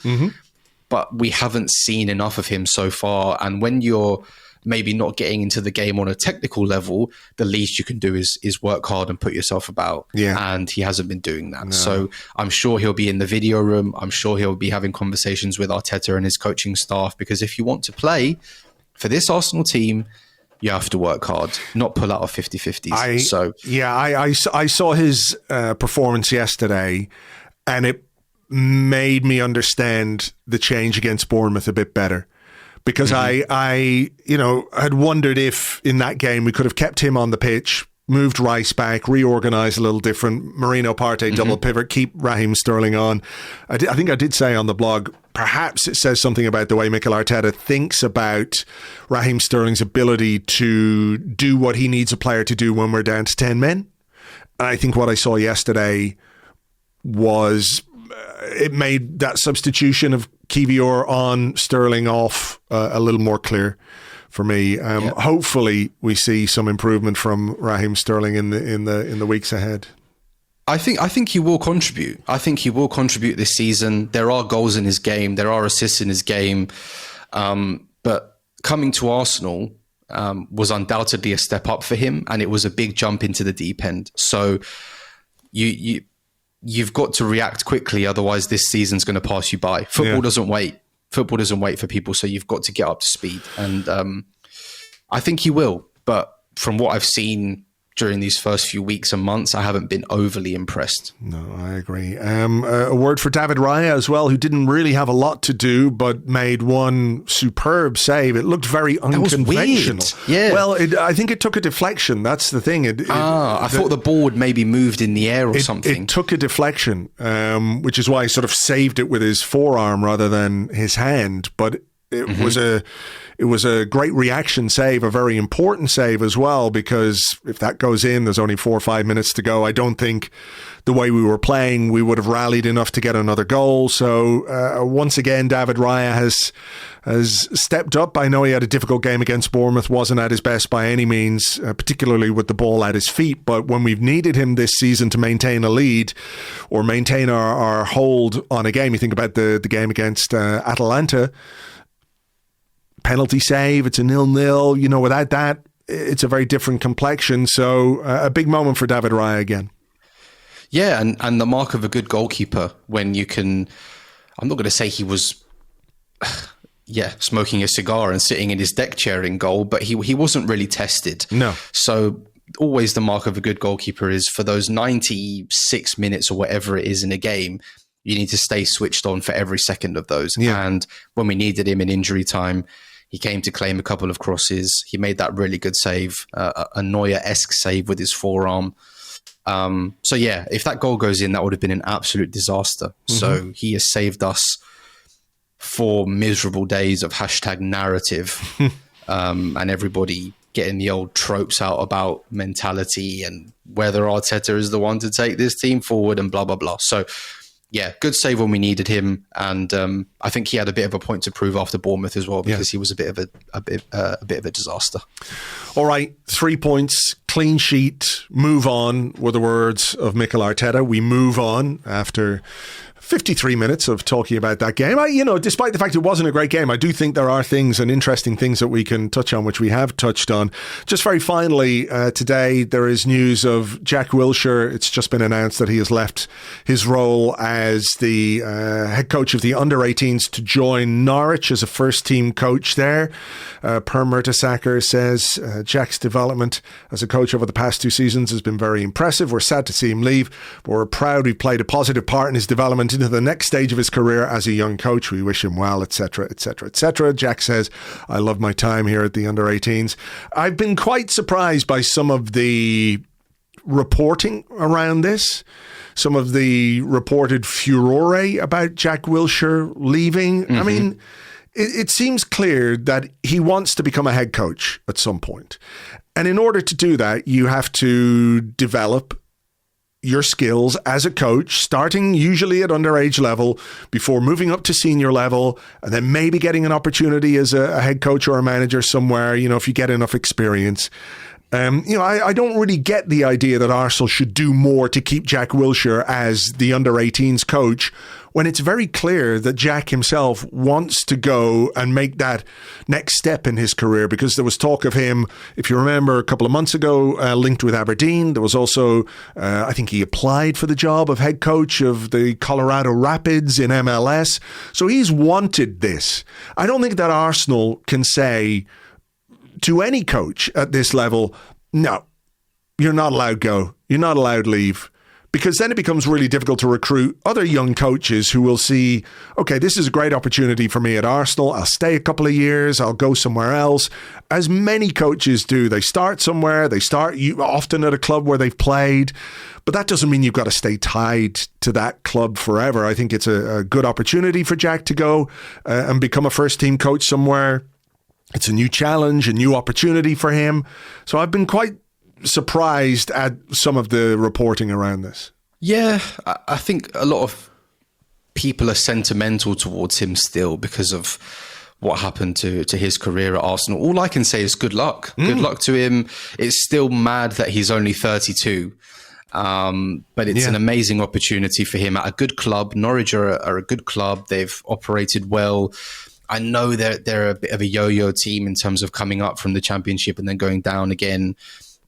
But we haven't seen enough of him so far. And when you're maybe not getting into the game on a technical level, the least you can do is work hard and put yourself about. Yeah. And he hasn't been doing that. No. So I'm sure he'll be in the video room. I'm sure he'll be having conversations with Arteta and his coaching staff, because if you want to play for this Arsenal team, you have to work hard, not pull out of 50-50s. I saw his performance yesterday, and it made me understand the change against Bournemouth a bit better, because I had wondered if in that game we could have kept him on the pitch, moved Rice back, reorganised a little different, Marino Partey double pivot, keep Raheem Sterling on. I think I did say on the blog, perhaps it says something about the way Mikel Arteta thinks about Raheem Sterling's ability to do what he needs a player to do when we're down to 10 men. And I think what I saw yesterday was it made that substitution of Kivior on, Sterling off, a little more clear for me. Hopefully we see some improvement from Raheem Sterling in the weeks ahead. I think he will contribute. I think he will contribute this season. There are goals in his game. There are assists in his game. But coming to Arsenal was undoubtedly a step up for him, and it was a big jump into the deep end. So you've got to react quickly, otherwise this season's going to pass you by. Football doesn't wait. Football doesn't wait for people, so you've got to get up to speed. And I think he will. But from what I've seen during these first few weeks and months, I haven't been overly impressed. No, I agree. A word for David Raya as well, who didn't really have a lot to do, but made one superb save. It looked very unconventional. Yeah. Well, I think it took a deflection. That's the thing. I thought the ball had maybe moved in the air or something. It took a deflection, which is why he sort of saved it with his forearm rather than his hand. But it was a great reaction save, a very important save as well, because if that goes in, there's only 4 or 5 minutes to go. I don't think the way we were playing, we would have rallied enough to get another goal. So once again, David Raya has stepped up. I know he had a difficult game against Bournemouth, wasn't at his best by any means, particularly with the ball at his feet. But when we've needed him this season to maintain a lead or maintain our hold on a game, you think about the game against Atalanta, penalty save, it's a 0-0. Without that, it's a very different complexion. So a big moment for David Raya again. Yeah, and the mark of a good goalkeeper when you can... I'm not going to say he was... smoking a cigar and sitting in his deck chair in goal, but he wasn't really tested. No. So always the mark of a good goalkeeper is for those 96 minutes or whatever it is in a game, you need to stay switched on for every second of those. Yeah. And when we needed him in injury time, he came to claim a couple of crosses. He made that really good save, a Neuer-esque save with his forearm. If that goal goes in, that would have been an absolute disaster. So he has saved us 4 miserable days of #narrative and everybody getting the old tropes out about mentality and whether Arteta is the one to take this team forward and blah, blah, blah. So, yeah, good save when we needed him. And I think he had a bit of a point to prove after Bournemouth as well, because he was a bit of a disaster. All right, 3 points, clean sheet, move on were the words of Mikel Arteta. We move on after 53 minutes of talking about that game. Despite the fact it wasn't a great game, I do think there are things and interesting things that we can touch on, which we have touched on. Just very finally, today there is news of Jack Wilshere. It's just been announced that he has left his role as the head coach of the under-18s to join Norwich as a first-team coach there. Per Mertesacker says Jack's development as a coach over the past 2 seasons has been very impressive. We're sad to see him leave, but we're proud we've played a positive part in his development into the next stage of his career as a young coach. We wish him well, etc., etc., etc. Jack says, I love my time here at the under-18s. I've been quite surprised by some of the reporting around this, some of the reported furore about Jack Wilshere leaving. I mean, it seems clear that he wants to become a head coach at some point. And in order to do that, you have to develop your skills as a coach, starting usually at underage level before moving up to senior level, and then maybe getting an opportunity as a head coach or a manager somewhere, if you get enough experience. I don't really get the idea that Arsenal should do more to keep Jack Wilshere as the under-18s coach when it's very clear that Jack himself wants to go and make that next step in his career, because there was talk of him, if you remember, a couple of months ago, linked with Aberdeen. There was also, I think he applied for the job of head coach of the Colorado Rapids in MLS. So he's wanted this. I don't think that Arsenal can say to any coach at this level, no, you're not allowed go. You're not allowed leave. Because then it becomes really difficult to recruit other young coaches who will see, okay, this is a great opportunity for me at Arsenal. I'll stay a couple of years. I'll go somewhere else. As many coaches do, they start somewhere. They start often at a club where they've played. But that doesn't mean you've got to stay tied to that club forever. I think it's a good opportunity for Jack to go and become a first-team coach somewhere. It's a new challenge, a new opportunity for him. So I've been quite surprised at some of the reporting around this. Yeah, I think a lot of people are sentimental towards him still because of what happened to his career at Arsenal. All I can say is good luck. Good luck to him. It's still mad that he's only 32. But it's an amazing opportunity for him at a good club. Norwich are a good club. They've operated well. I know they're a bit of a yo-yo team in terms of coming up from the Championship and then going down again,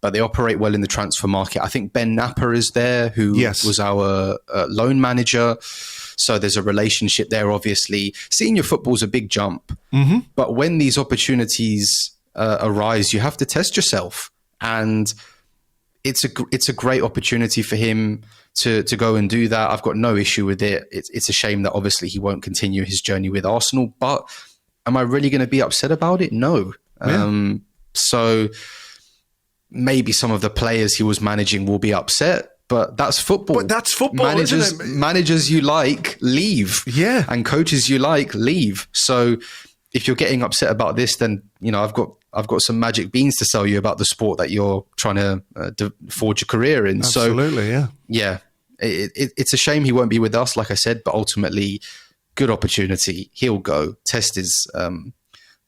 but they operate well in the transfer market. I think Ben Napper is there, who was our loan manager. So there's a relationship there, obviously. Senior football's a big jump. But when these opportunities arise, you have to test yourself. And it's a great opportunity for him to go and do that. I've got no issue with it. It's a shame that obviously he won't continue his journey with Arsenal, but am I really going to be upset about it? No. So maybe some of the players he was managing will be upset, but that's football. But that's football, isn't it? Managers you like, leave. Yeah. And coaches you like, leave. So if you're getting upset about this, then, I've got some magic beans to sell you about the sport that you're trying to forge a career in. Absolutely, so, yeah. It's a shame he won't be with us, like I said, but ultimately, good opportunity. He'll go test his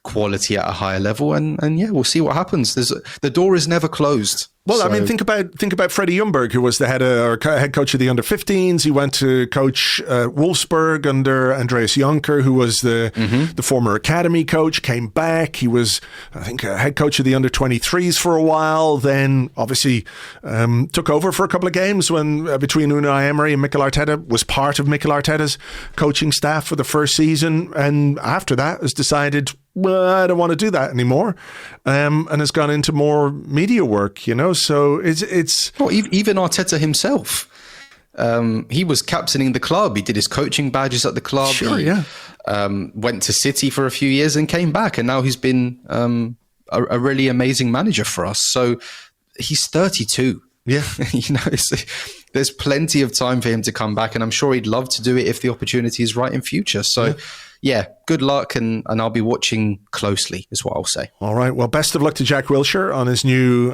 quality at a higher level, and we'll see what happens. The door is never closed. Well, I mean, think about Freddie Ljungberg, who was the head coach of the under-15s. He went to coach Wolfsburg under Andreas Jonker, who was the former academy coach, came back. He was, I think, head coach of the under-23s for a while, then obviously took over for a couple of games when between Unai Emery and Mikel Arteta, was part of Mikel Arteta's coaching staff for the first season. And after that has decided, well, I don't want to do that anymore, and has gone into more media work, So it's well, even Arteta himself. He was captaining the club. He did his coaching badges at the club. Sure, he, went to City for a few years and came back, and now he's been a really amazing manager for us. So he's 32. Yeah, there's plenty of time for him to come back, and I'm sure he'd love to do it if the opportunity is right in future. So. Yeah, good luck, and I'll be watching closely, is what I'll say. All right. Well, best of luck to Jack Wilshere on his new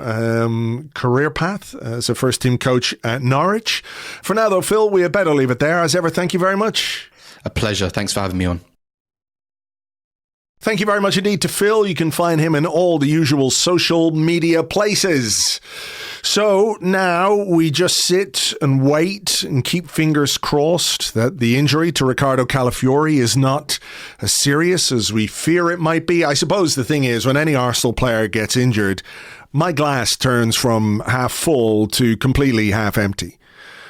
career path as a first-team coach at Norwich. For now, though, Phil, we had better leave it there. As ever, thank you very much. A pleasure. Thanks for having me on. Thank you very much indeed to Phil. You can find him in all the usual social media places. So now we just sit and wait and keep fingers crossed that the injury to Riccardo Calafiori is not as serious as we fear it might be. I suppose the thing is, when any Arsenal player gets injured, my glass turns from half full to completely half empty.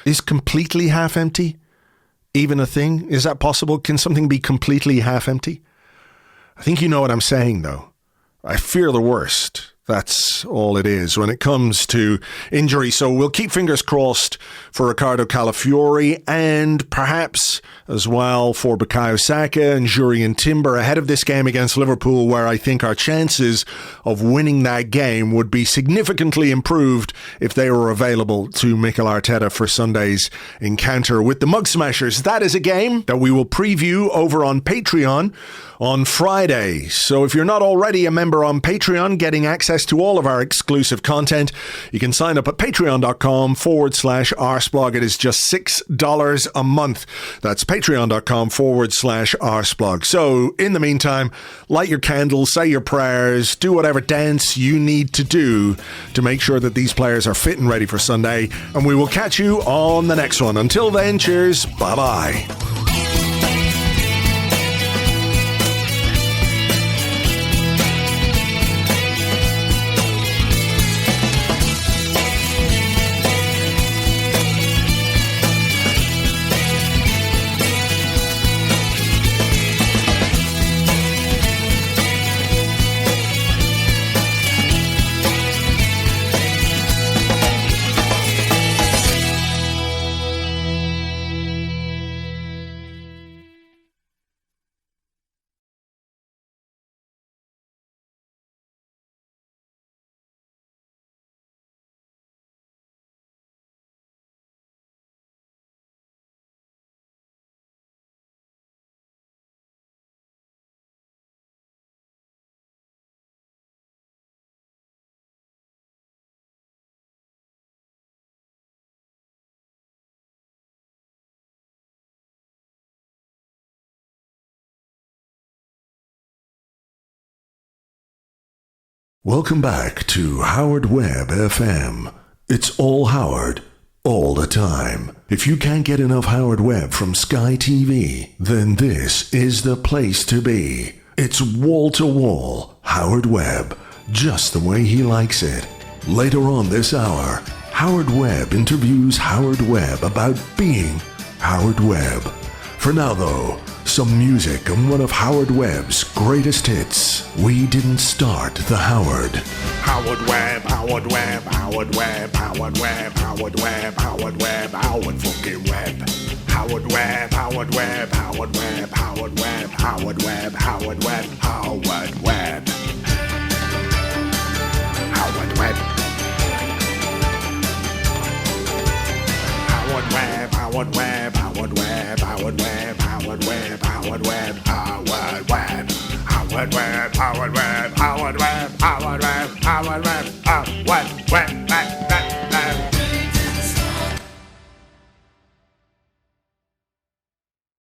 Is completely half empty even a thing? Is that possible? Can something be completely half empty? I think you know what I'm saying, though. I fear the worst That's all it is when it comes to injury. So we'll keep fingers crossed for Riccardo Calafiori and perhaps as well for Bukayo Saka and Jurrien Timber ahead of this game against Liverpool, where I think our chances of winning that game would be significantly improved if they were available to Mikel Arteta for Sunday's encounter with the Mug Smashers. That is a game that we will preview over on Patreon on Friday. So if you're not already a member on Patreon, getting access to all of our exclusive content, you can sign up at patreon.com/Arseblog. It is just $6 a month. That's patreon.com/Arseblog. So in the meantime, light your candles, say your prayers, do whatever dance you need to do to make sure that these players are fit and ready for Sunday. And we will catch you on the next one. Until then, cheers. Bye-bye. Welcome back to Howard Webb FM. It's all Howard, all the time. If you can't get enough Howard Webb from Sky TV, then this is the place to be. It's wall-to-wall Howard Webb, just the way he likes it. Later on this hour, Howard Webb interviews Howard Webb about being Howard Webb. For now, though, some music and one of Howard Webb's greatest hits. We didn't start the Howard. Howard Webb, Howard Webb, Howard Webb, Howard Webb, Howard Webb, Howard Webb, Howard fucking Webb. Howard Webb, Howard Webb, Howard Webb, Howard Webb, Howard Webb, Howard Webb, Howard Webb. Howard Webb. Howard Webb, Howard Webb, Howard Webb, Howard Webb, Howard Webb, Howard Webb, Howard Webb. Howard Webb, Howard Webb, Howard Webb, Howard Webb, Howard Webb, Howard Webb.